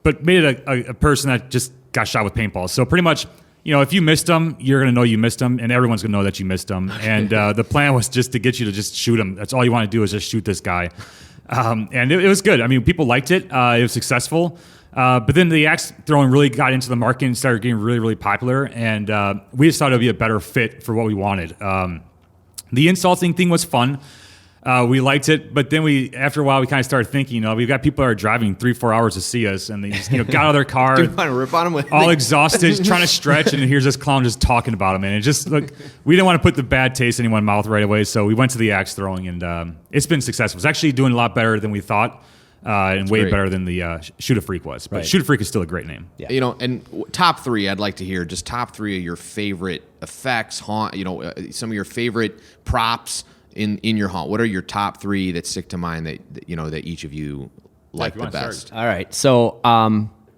but made it a person that just got shot with paintballs. So pretty much, if you missed them, you're going to know you missed them, and everyone's going to know that you missed them. And the plan was just to get you to just shoot him. That's all you want to do is just shoot this guy. And it was good. I mean, people liked it. It was successful. But then the axe throwing really got into the market and started getting really, really popular. And we just thought it would be a better fit for what we wanted. The insulting thing was fun. We liked it, but then after a while, we kind of started thinking, we've got people that are driving 3-4 hours to see us, and they just, got out of their car, Do you want to rip on them all exhausted, trying to stretch, and here's this clown just talking about them, and it just we didn't want to put the bad taste in anyone's mouth right away, so we went to the axe throwing, and it's been successful. It's actually doing a lot better than we thought. And way better than the Shoot a Freak was. But Shoot a Freak is still a great name. Yeah. And top 3, I'd like to hear just top 3 of your favorite effects, some of your favorite props in your haunt. What are your top 3 that stick to mind that each of you like the best? All right. So,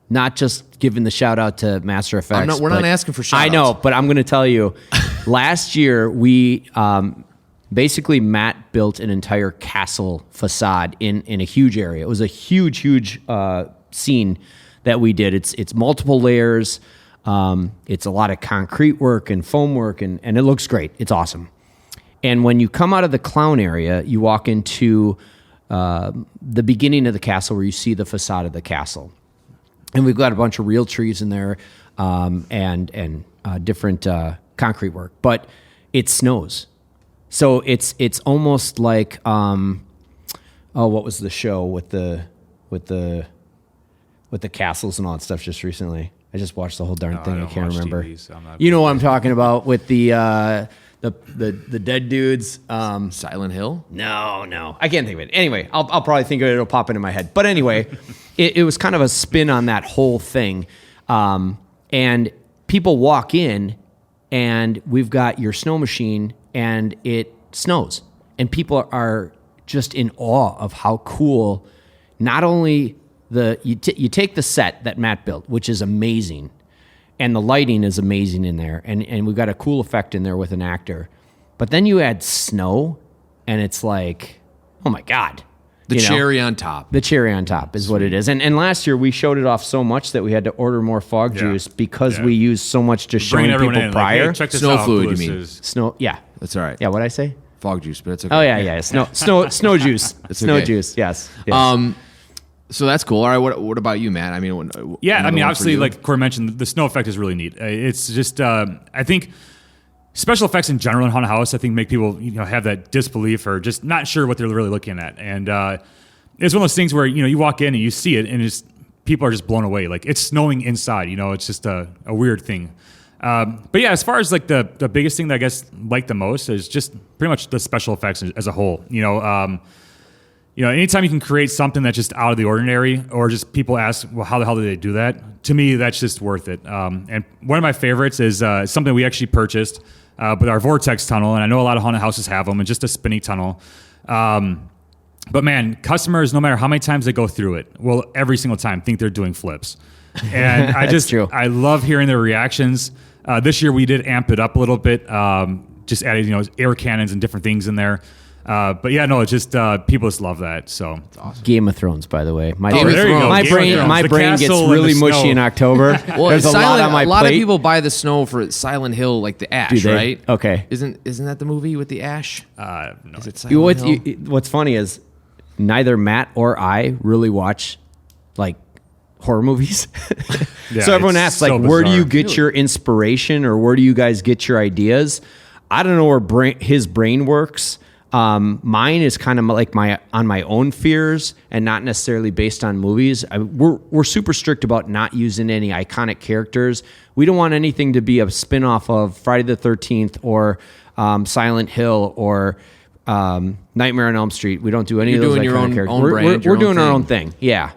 not just giving the shout out to Master Effects. We're not asking for shout outs. I know, but I'm going to tell you, last year we, basically, Matt built an entire castle facade in a huge area. It was a huge scene that we did. It's multiple layers. It's a lot of concrete work and foam work, and it looks great. It's awesome. And when you come out of the clown area, you walk into the beginning of the castle where you see the facade of the castle. And we've got a bunch of real trees in there and different concrete work. But it snows. So it's almost like what was the show with the castles and all that stuff just recently? I just watched the whole darn thing. I can't remember. TV, so you know what I'm talking about with the dead dudes. Silent Hill? No, I can't think of it. Anyway, I'll probably think of it. It'll pop into my head. But anyway, it was kind of a spin on that whole thing, and people walk in, and we've got your snow machine. And it snows, and people are just in awe of how cool. Not only you take the set that Matt built, which is amazing, and the lighting is amazing in there, and we've got a cool effect in there with an actor, but then you add snow, and it's like, oh my god, the cherry on top. The cherry on top is what it is. And last year we showed it off so much that we had to order more fog juice because we used so much to show people prior. Like, hey, check this Snow out, fluid, you Lewis mean? is- Snow, yeah. That's all right. Yeah, what'd I say? Fog juice, but it's okay. Oh yeah. Snow juice. Snow okay. juice. Yes. So that's cool. All right. What about you, Matt? I mean, Yeah, another I mean, one obviously, for you? like Corey mentioned, the snow effect is really neat. It's just, I think special effects in general in Haunted House, I think, make people have that disbelief or just not sure what they're really looking at. And it's one of those things where you walk in and you see it, and people are just blown away. Like, it's snowing inside. It's just a weird thing. But yeah, as far as like the biggest thing that I guess like the most is just pretty much the special effects as a whole. Anytime you can create something that's just out of the ordinary, or just people ask, well, how the hell did they do that? To me, that's just worth it. And one of my favorites is something we actually purchased with our Vortex tunnel, and I know a lot of haunted houses have them, and just a spinning tunnel. But man, customers, no matter how many times they go through it, will every single time think they're doing flips. And I love hearing their reactions. This year we did amp it up a little bit, just added air cannons and different things in there. But yeah, no, it's just people just love that. So awesome. Game of Thrones, by the way. there you go. My Game of brain Thrones. brain The gets castle really and the mushy snow. in October. Well, There's a lot on my a lot plate. of people buy the snow for Silent Hill, like the ash, Do they? right? Okay. Isn't that the movie with the ash? no. Is it Silent Hill? What's funny is neither Matt or I really watch like horror movies. Yeah, so everyone it's asks, like, so where do bizarre. you get your inspiration, or where do you guys get your ideas? I don't know where his brain works. Mine is kind of like my own fears and not necessarily based on movies. We're super strict about not using any iconic characters. We don't want anything to be a spinoff of Friday the 13th or Silent Hill or Nightmare on Elm Street. We don't do any of those iconic characters. We're doing our own thing. Yeah.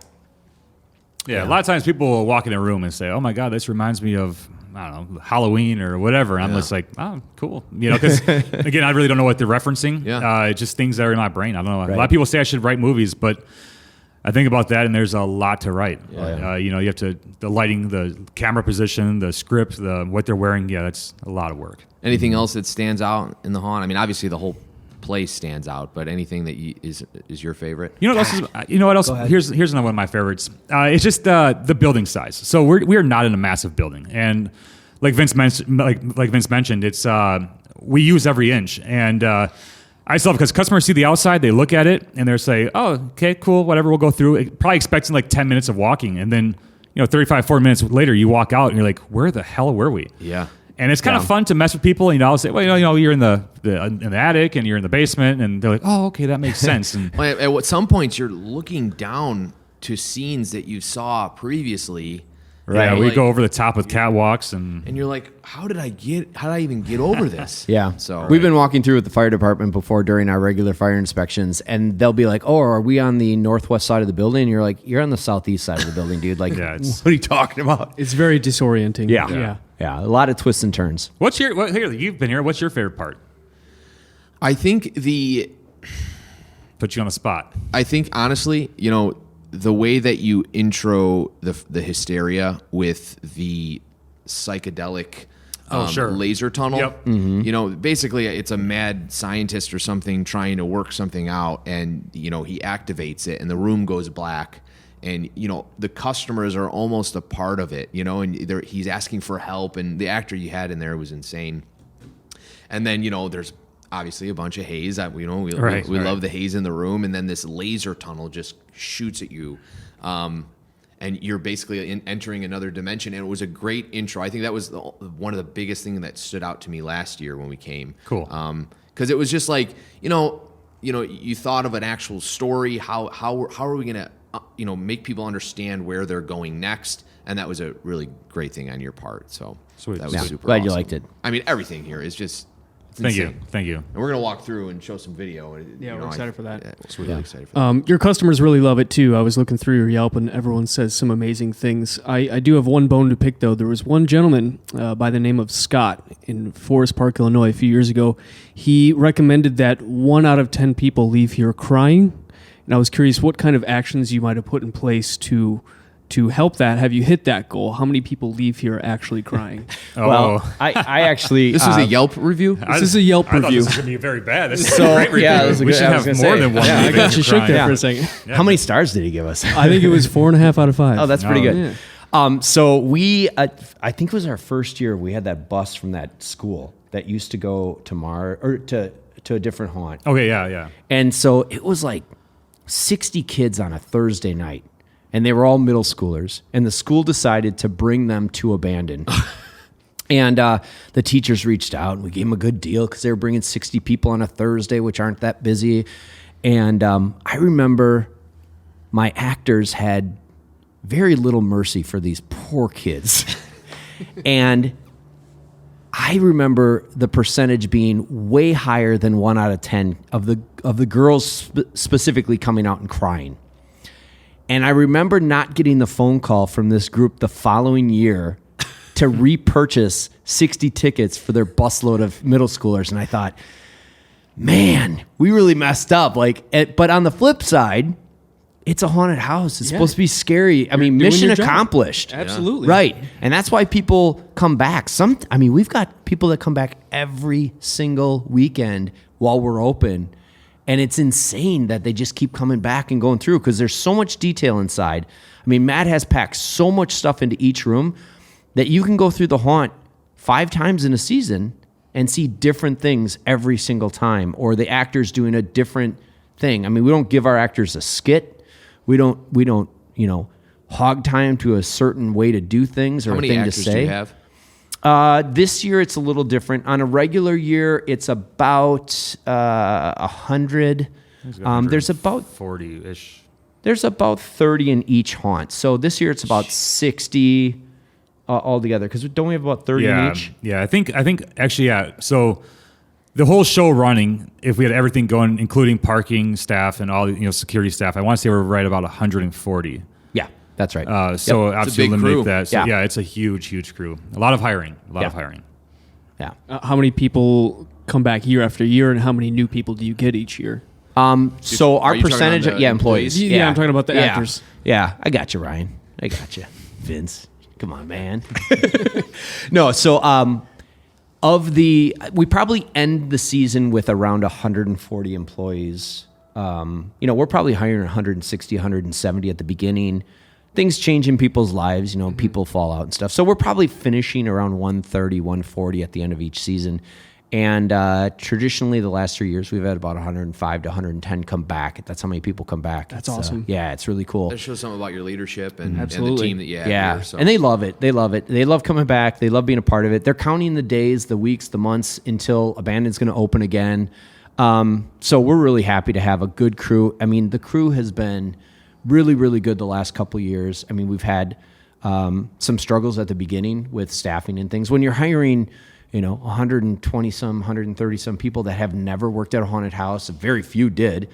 Yeah, a lot of times people will walk in a room and say, "Oh my God, this reminds me of, I don't know, Halloween or whatever." And I'm just like, "Oh, cool," because again, I really don't know what they're referencing. It's just things that are in my brain. I don't know. Right. A lot of people say I should write movies, but I think about that, and there's a lot to write. You have to the lighting, the camera position, the script, what they're wearing. Yeah, that's a lot of work. Anything else that stands out in the haunt? I mean, obviously the whole place stands out, but anything that is your favorite? You know what else? Here's another one of my favorites. It's just the building size. So we are not in a massive building, and like Vince mentioned, it's we use every inch, and I just love it because customers see the outside, they look at it, and they're say, "Oh, okay, cool, whatever, we'll go through." Probably expecting like 10 minutes of walking, and then 40 minutes later, you walk out, and you're like, "Where the hell were we?" Yeah. And it's kind of fun to mess with people. I'll say, well, you're in the attic and you're in the basement, and they're like, oh, okay, that makes sense. And at some points, you're looking down to scenes that you saw previously. Right. Yeah, we go over the top with catwalks, and you're like, how did I even get over this? Yeah. So we've been walking through with the fire department before during our regular fire inspections, and they'll be like, "Oh, are we on the northwest side of the building?" And you're like, "You're on the southeast side of the building, dude." Like, what are you talking about? It's very disorienting. Yeah. A lot of twists and turns. Here, you've been here. What's your favorite part? I think put you on the spot. I think honestly, the way that you intro the hysteria with the psychedelic laser tunnel. Yep. Mm-hmm. Basically it's a mad scientist or something trying to work something out, and he activates it and the room goes black, and the customers are almost a part of it, and he's asking for help, and the actor you had in there was insane. And then there's obviously a bunch of haze. We love the haze in the room, and then this laser tunnel just shoots at you, and you're basically entering another dimension. And it was a great intro. I think that was one of the biggest things that stood out to me last year when we came. Cool. Because it was just like you thought of an actual story. How are we gonna make people understand where they're going next? And that was a really great thing on your part. So sweet. That was super glad awesome. You liked it. I mean, everything here is just. Thank you. And we're going to walk through and show some video. We're excited for that. We're really excited for that. Your customers really love it, too. I was looking through your Yelp, and everyone says some amazing things. I do have one bone to pick, though. There was one gentleman by the name of Scott in Forest Park, Illinois, a few years ago. He recommended that 1 out of 10 people leave here crying. And I was curious what kind of actions you might have put in place to help that. Have you hit that goal? How many people leave here actually crying? Well, I actually... This was a Yelp review? This is a Yelp review. I thought this was going to be very bad. This is a great review. Yeah, we should have more than one. Yeah, I got you shook there for a second. Yeah. How many stars did he give us? I think it was 4.5 out of 5. Oh, that's pretty good. Yeah. So we, I think it was our first year, we had that bus from that school that used to go to Mars, or to a different haunt. Okay, yeah. And so it was like 60 kids on a Thursday night. And they were all middle schoolers, and the school decided to bring them to abandon. And the teachers reached out, and we gave them a good deal because they were bringing 60 people on a Thursday, which aren't that busy. And I remember my actors had very little mercy for these poor kids. And I remember the percentage being way higher than 1 out of 10 of the girls specifically coming out and crying. And I remember not getting the phone call from this group the following year to repurchase 60 tickets for their busload of middle schoolers. And I thought, man, we really messed up. But on the flip side, it's a haunted house. It's supposed to be scary. I mean, mission accomplished. Absolutely. Right. And that's why people come back. We've got people that come back every single weekend while we're open. And it's insane that they just keep coming back and going through because there's so much detail inside. I mean, Matt has packed so much stuff into each room that you can go through the haunt 5 times in a season and see different things every single time, or the actors doing a different thing. I mean, we don't give our actors a skit. We don't hog tie them to a certain way to do things or a thing to say. How many actors do you have? This year it's a little different. On a regular year, it's about 100. There's about 40-ish. There's about 30 in each haunt. So this year it's about 60 altogether. Because don't we have about 30 in each? Yeah, I think actually, yeah. So the whole show running, if we had everything going, including parking staff and all the security staff, I want to say we're right about 140. Yeah, that's right. So obviously eliminate crew. that. So Yeah. it's a huge crew. A lot of hiring. Yeah. How many people come back year after year, and how many new people do you get each year? So our you talking percentage, about the employees. Yeah, I'm talking about the actors. Yeah, I got you, Ryan. I got you, Vince. Come on, man. No, so we probably end the season with around 140 employees. We're probably hiring 160, 170 at the beginning. Things change in people's lives, people fall out and stuff. So we're probably finishing around 130, 140 at the end of each season. And traditionally, the last 3 years, we've had about 105 to 110 come back. That's how many people come back. That's awesome. Yeah, it's really cool. That shows something about your leadership and the Absolutely. team that you have Yeah, here. So. and they love it. They love it. They love coming back. They love being a part of it. They're counting the days, the weeks, the months until Abandoned's going to open again. So we're really happy to have a good crew. I mean, the crew has been really, really good the last couple of years. I mean, we've had some struggles at the beginning with staffing and things. When you're hiring 120 some, 130 some people that have never worked at a haunted house, very few did.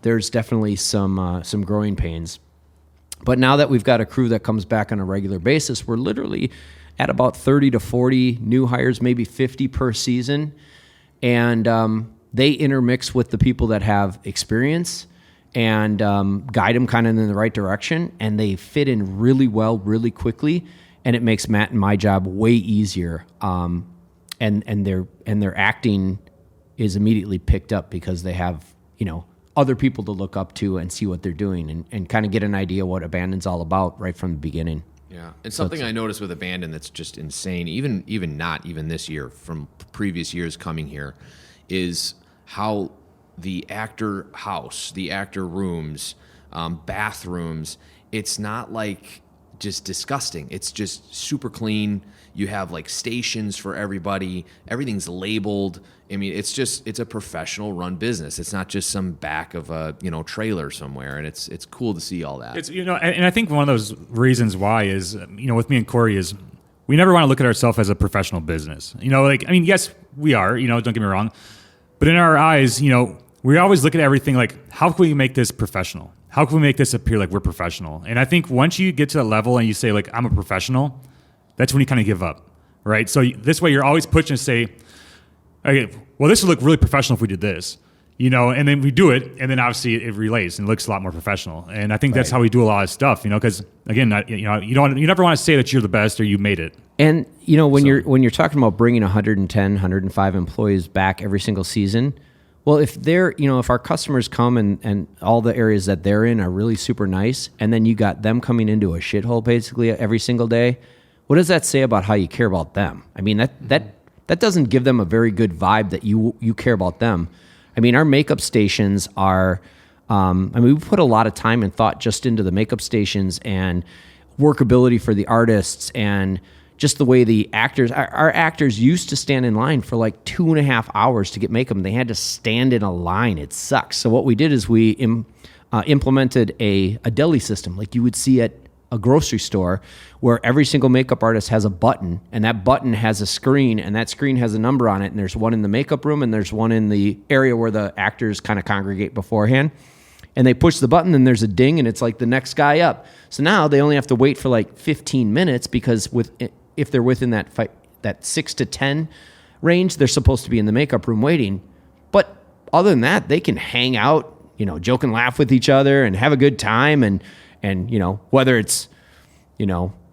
There's definitely some growing pains. But now that we've got a crew that comes back on a regular basis, we're literally at about 30 to 40 new hires, maybe 50 per season. And they intermix with the people that have experience and guide them kind of in the right direction. And they fit in really well, really quickly. And it makes Matt and my job way easier. And their acting is immediately picked up because they have, other people to look up to and see what they're doing and kind of get an idea what Abandoned's all about right from the beginning. Yeah, and something I noticed with Abandon that's just insane, even not even this year, from previous years coming here, is how the actor house, the actor rooms, bathrooms, it's not like just disgusting. It's just super clean. You have like stations for everybody. Everything's labeled. I mean, it's a professional run business. It's not just some back of a trailer somewhere, and it's cool to see all that. It's and I think one of those reasons why is with me and Corey is we never want to look at ourselves as a professional business. Yes, we are. Don't get me wrong, but in our eyes, we always look at everything like, how can we make this professional? How can we make this appear like we're professional? And I think once you get to that level and you say, like, I'm a professional, that's when you kind of give up, right? So this way you're always pushing to say, okay, well, this would look really professional if we did this, and then we do it, and then obviously it relays and it looks a lot more professional. And I think that's how we do a lot of stuff, because, again, you never want to say that you're the best or you made it. And, when you're talking about bringing 110, 105 employees back every single season, well, if if our customers come and all the areas that they're in are really super nice, and then you got them coming into a shithole basically every single day, what does that say about how you care about them? I mean, that doesn't give them a very good vibe that you care about them. I mean, our makeup stations are, we put a lot of time and thought just into the makeup stations and workability for the artists and just the way the actors, our actors used to stand in line for like 2.5 hours to get makeup. They had to stand in a line. It sucks. So what we did is we implemented a deli system like you would see at a grocery store, where every single makeup artist has a button, and that button has a screen, and that screen has a number on it. And there's one in the makeup room, and there's one in the area where the actors kind of congregate beforehand. And they push the button, and there's a ding, and it's like the next guy up. So now they only have to wait for like 15 minutes because if they're within that 6 to 10 range, they're supposed to be in the makeup room waiting. But other than that, they can hang out, joke and laugh with each other and have a good time. And whether it's,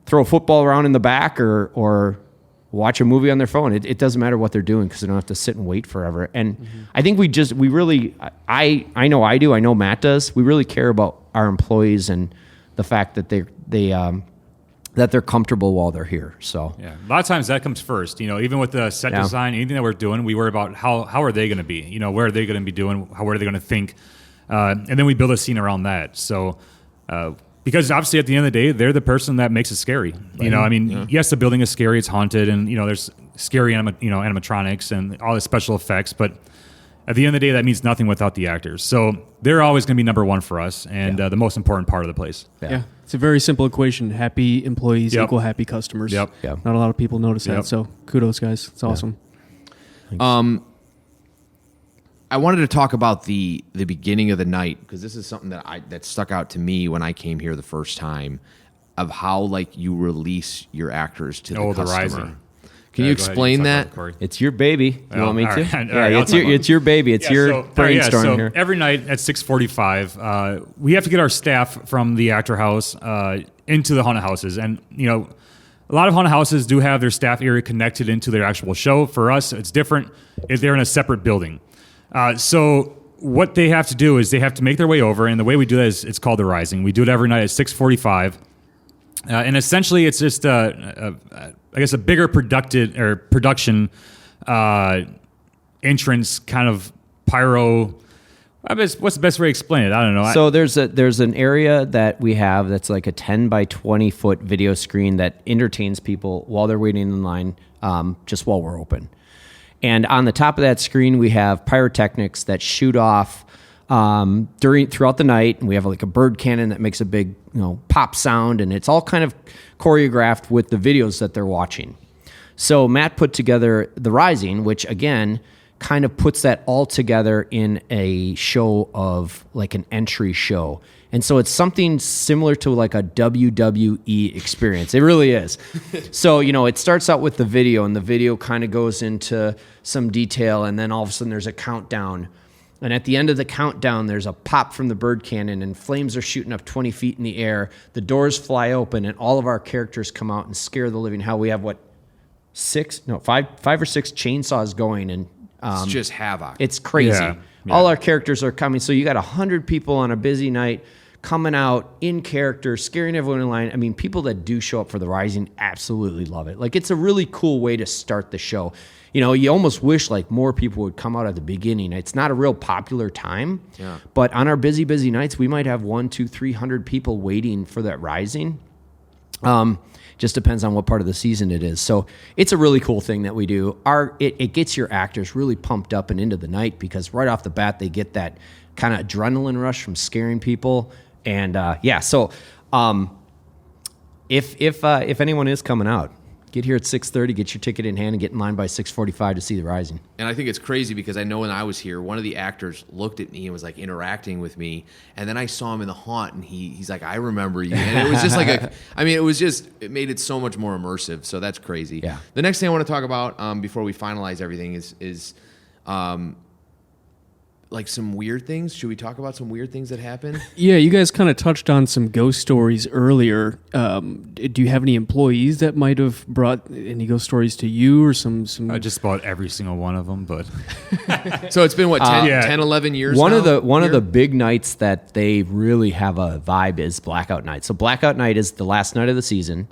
throw a football around in the back or watch a movie on their phone, it doesn't matter what they're doing because they don't have to sit and wait forever. And I think we really, I know I do, I know Matt does. We really care about our employees and the fact that that they're comfortable while they're here. So yeah, a lot of times that comes first. Even with the set design, anything that we're doing, we worry about how are they going to be. Where are they going to be doing? What are they going to think? And then we build a scene around that. So because obviously at the end of the day, they're the person that makes it scary. You know, I mean, yes, the building is scary, it's haunted, and there's scary animatronics and all the special effects, but at the end of the day, that means nothing without the actors. So they're always going to be number one for us and the most important part of the place. Yeah. It's a very simple equation. Happy employees equal happy customers. Yep. Not a lot of people notice that. So kudos, guys. It's awesome. I wanted to talk about the beginning of the night, because this is something that stuck out to me when I came here the first time, of how like you release your actors to the customer. Rising. Can you explain that? It's your baby. You want me to? Right. It's your baby. It's your brainstorm so here. every night at 6:45, we have to get our staff from the actor house into the haunted houses, and a lot of haunted houses do have their staff area connected into their actual show. For us, it's different. They're in a separate building. So what they have to do is they have to make their way over, and the way we do that is it's called the Rising. We do it every night at 6:45, and essentially it's just I guess a bigger production entrance kind of pyro. What's the best way to explain it? I don't know. So there's an area that we have that's like a 10 by 20 foot video screen that entertains people while they're waiting in line, just while we're open. And on the top of that screen, we have pyrotechnics that shoot off throughout the night, and we have like a bird cannon that makes a big pop sound, and it's all kind of choreographed with the videos that they're watching. So Matt put together The Rising, which again kind of puts that all together in a show of like an entry show. And so it's something similar to like a WWE experience. It really is. So, it starts out with the video, and the video kind of goes into some detail, and then all of a sudden there's a countdown. And at the end of the countdown, there's a pop from the bird cannon, and flames are shooting up 20 feet in the air. The doors fly open, and all of our characters come out and scare the living hell. We have five or six chainsaws going, and It's just havoc. It's crazy. Yeah. All our characters are coming. So you got 100 people on a busy night coming out in character, scaring everyone in line. I mean, people that do show up for The Rising absolutely love it. Like, it's a really cool way to start the show. You almost wish like more people would come out at the beginning. It's not a real popular time, but on our busy nights, we might have 100, 200, 300 people waiting for that Rising. Just depends on what part of the season it is. So it's a really cool thing that we do. It gets your actors really pumped up and into the night, because right off the bat, they get that kind of adrenaline rush from scaring people. And if anyone is coming out, get here at 6:30, get your ticket in hand, and get in line by 6:45 to see The Rising. And I think it's crazy because I know when I was here, one of the actors looked at me and was like interacting with me, and then I saw him in the haunt, and he's like, "I remember you." And it was just like it made it so much more immersive. So that's crazy. Yeah. The next thing I want to talk about before we finalize everything is like some weird things. Should we talk about some weird things that happen? Yeah, you guys kind of touched on some ghost stories earlier. Do you have any employees that might have brought any ghost stories to you, or some? Just about every single one of them, but So it's been what 10, 11 years. One now of the big nights that they really have a vibe is Blackout Night. So Blackout Night is the last night of the season.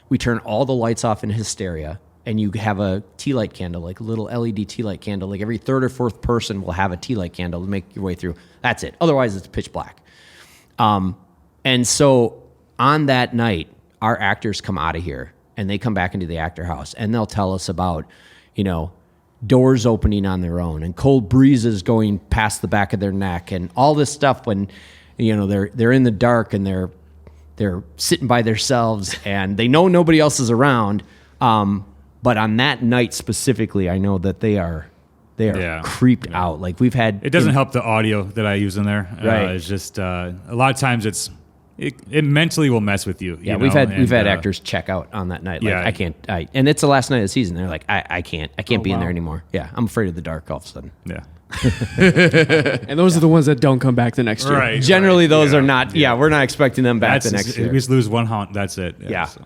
We turn all the lights off in Hysteria, and you have a tea light candle, like a little LED tea light candle. Like every third or fourth person will have a tea light candle to make your way through. That's it. Otherwise, it's pitch black. And so on that night, our actors come out of here, and they come back into the actor house, and they'll tell us about, doors opening on their own, and cold breezes going past the back of their neck, and all this stuff when, they're in the dark, and they're sitting by themselves, and they know nobody else is around. But on that night specifically, I know that they are creeped out. Like we've had. It doesn't help the audio that I use in there. Right. It's just a lot of times it mentally will mess with you. Yeah, you we've know? had actors check out on that night. Like, Yeah. I can't. And it's the last night of the season. They're like, I can't be in there anymore. Yeah, I'm afraid of the dark all of a sudden. Yeah. And those are the ones that don't come back the next year. Right. Generally, those Yeah. are not. Yeah, we're not expecting them back the next year. We just lose one haunt. That's it. Yeah. So.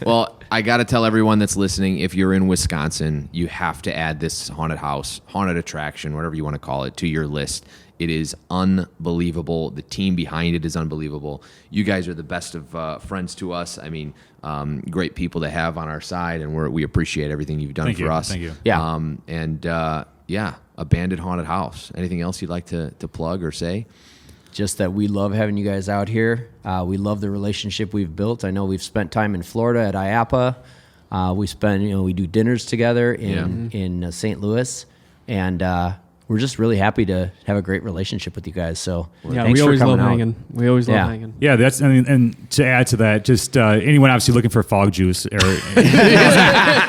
Well, I got to tell everyone that's listening, if you're in Wisconsin, you have to add this haunted house, haunted attraction, whatever you want to call it, to your list. It is unbelievable. The team behind it is unbelievable. You guys are the best of friends to us. I mean, great people to have on our side, and we appreciate everything you've done for us. Thank you. Yeah. Abandoned haunted house. Anything else you'd like to plug or say? just that we love having you guys out here. We love the relationship we've built. I know we've spent time in Florida at IAPA. We do dinners together in St. Louis, and we're just really happy to have a great relationship with you guys. So thanks we always for coming love out. hanging. We always love hanging. Yeah, that's and to add to that, just anyone obviously looking for fog juice or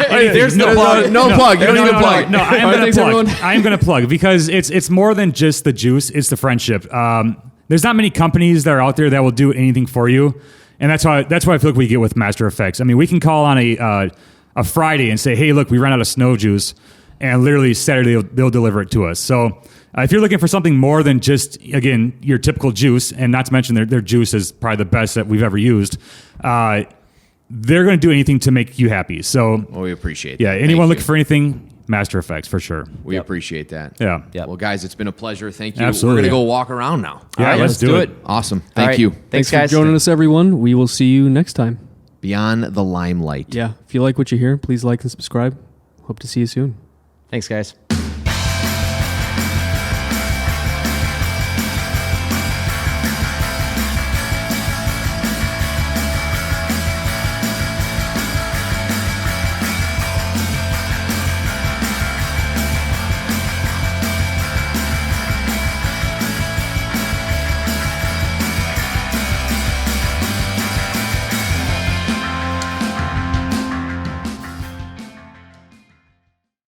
There's no plug. No plug. You don't need to plug. No, I am All right, going to thanks, plug. everyone. I am going to plug because it's more than just the juice; it's the friendship. There's not many companies that are out there that will do anything for you, and that's why I feel like we get with Master Effects. I mean, we can call on a Friday and say, "Hey, look, we ran out of snow juice," and literally Saturday they'll deliver it to us. So. If you're looking for something more than just, again, your typical juice, and not to mention their juice is probably the best that we've ever used, they're going to do anything to make you happy. So, we appreciate yeah, that. anyone Thank looking you. for anything, Master Effects for sure. We appreciate that. Yeah. Yep. Well, guys, it's been a pleasure. Thank you. Absolutely. We're going to go walk around now. Yeah, All right, let's do it. Awesome. All Thank right. you. Thanks, For guys. joining us, everyone. We will see you next time. Beyond the Limelight. Yeah. If you like what you hear, please like and subscribe. Hope to see you soon. Thanks, guys.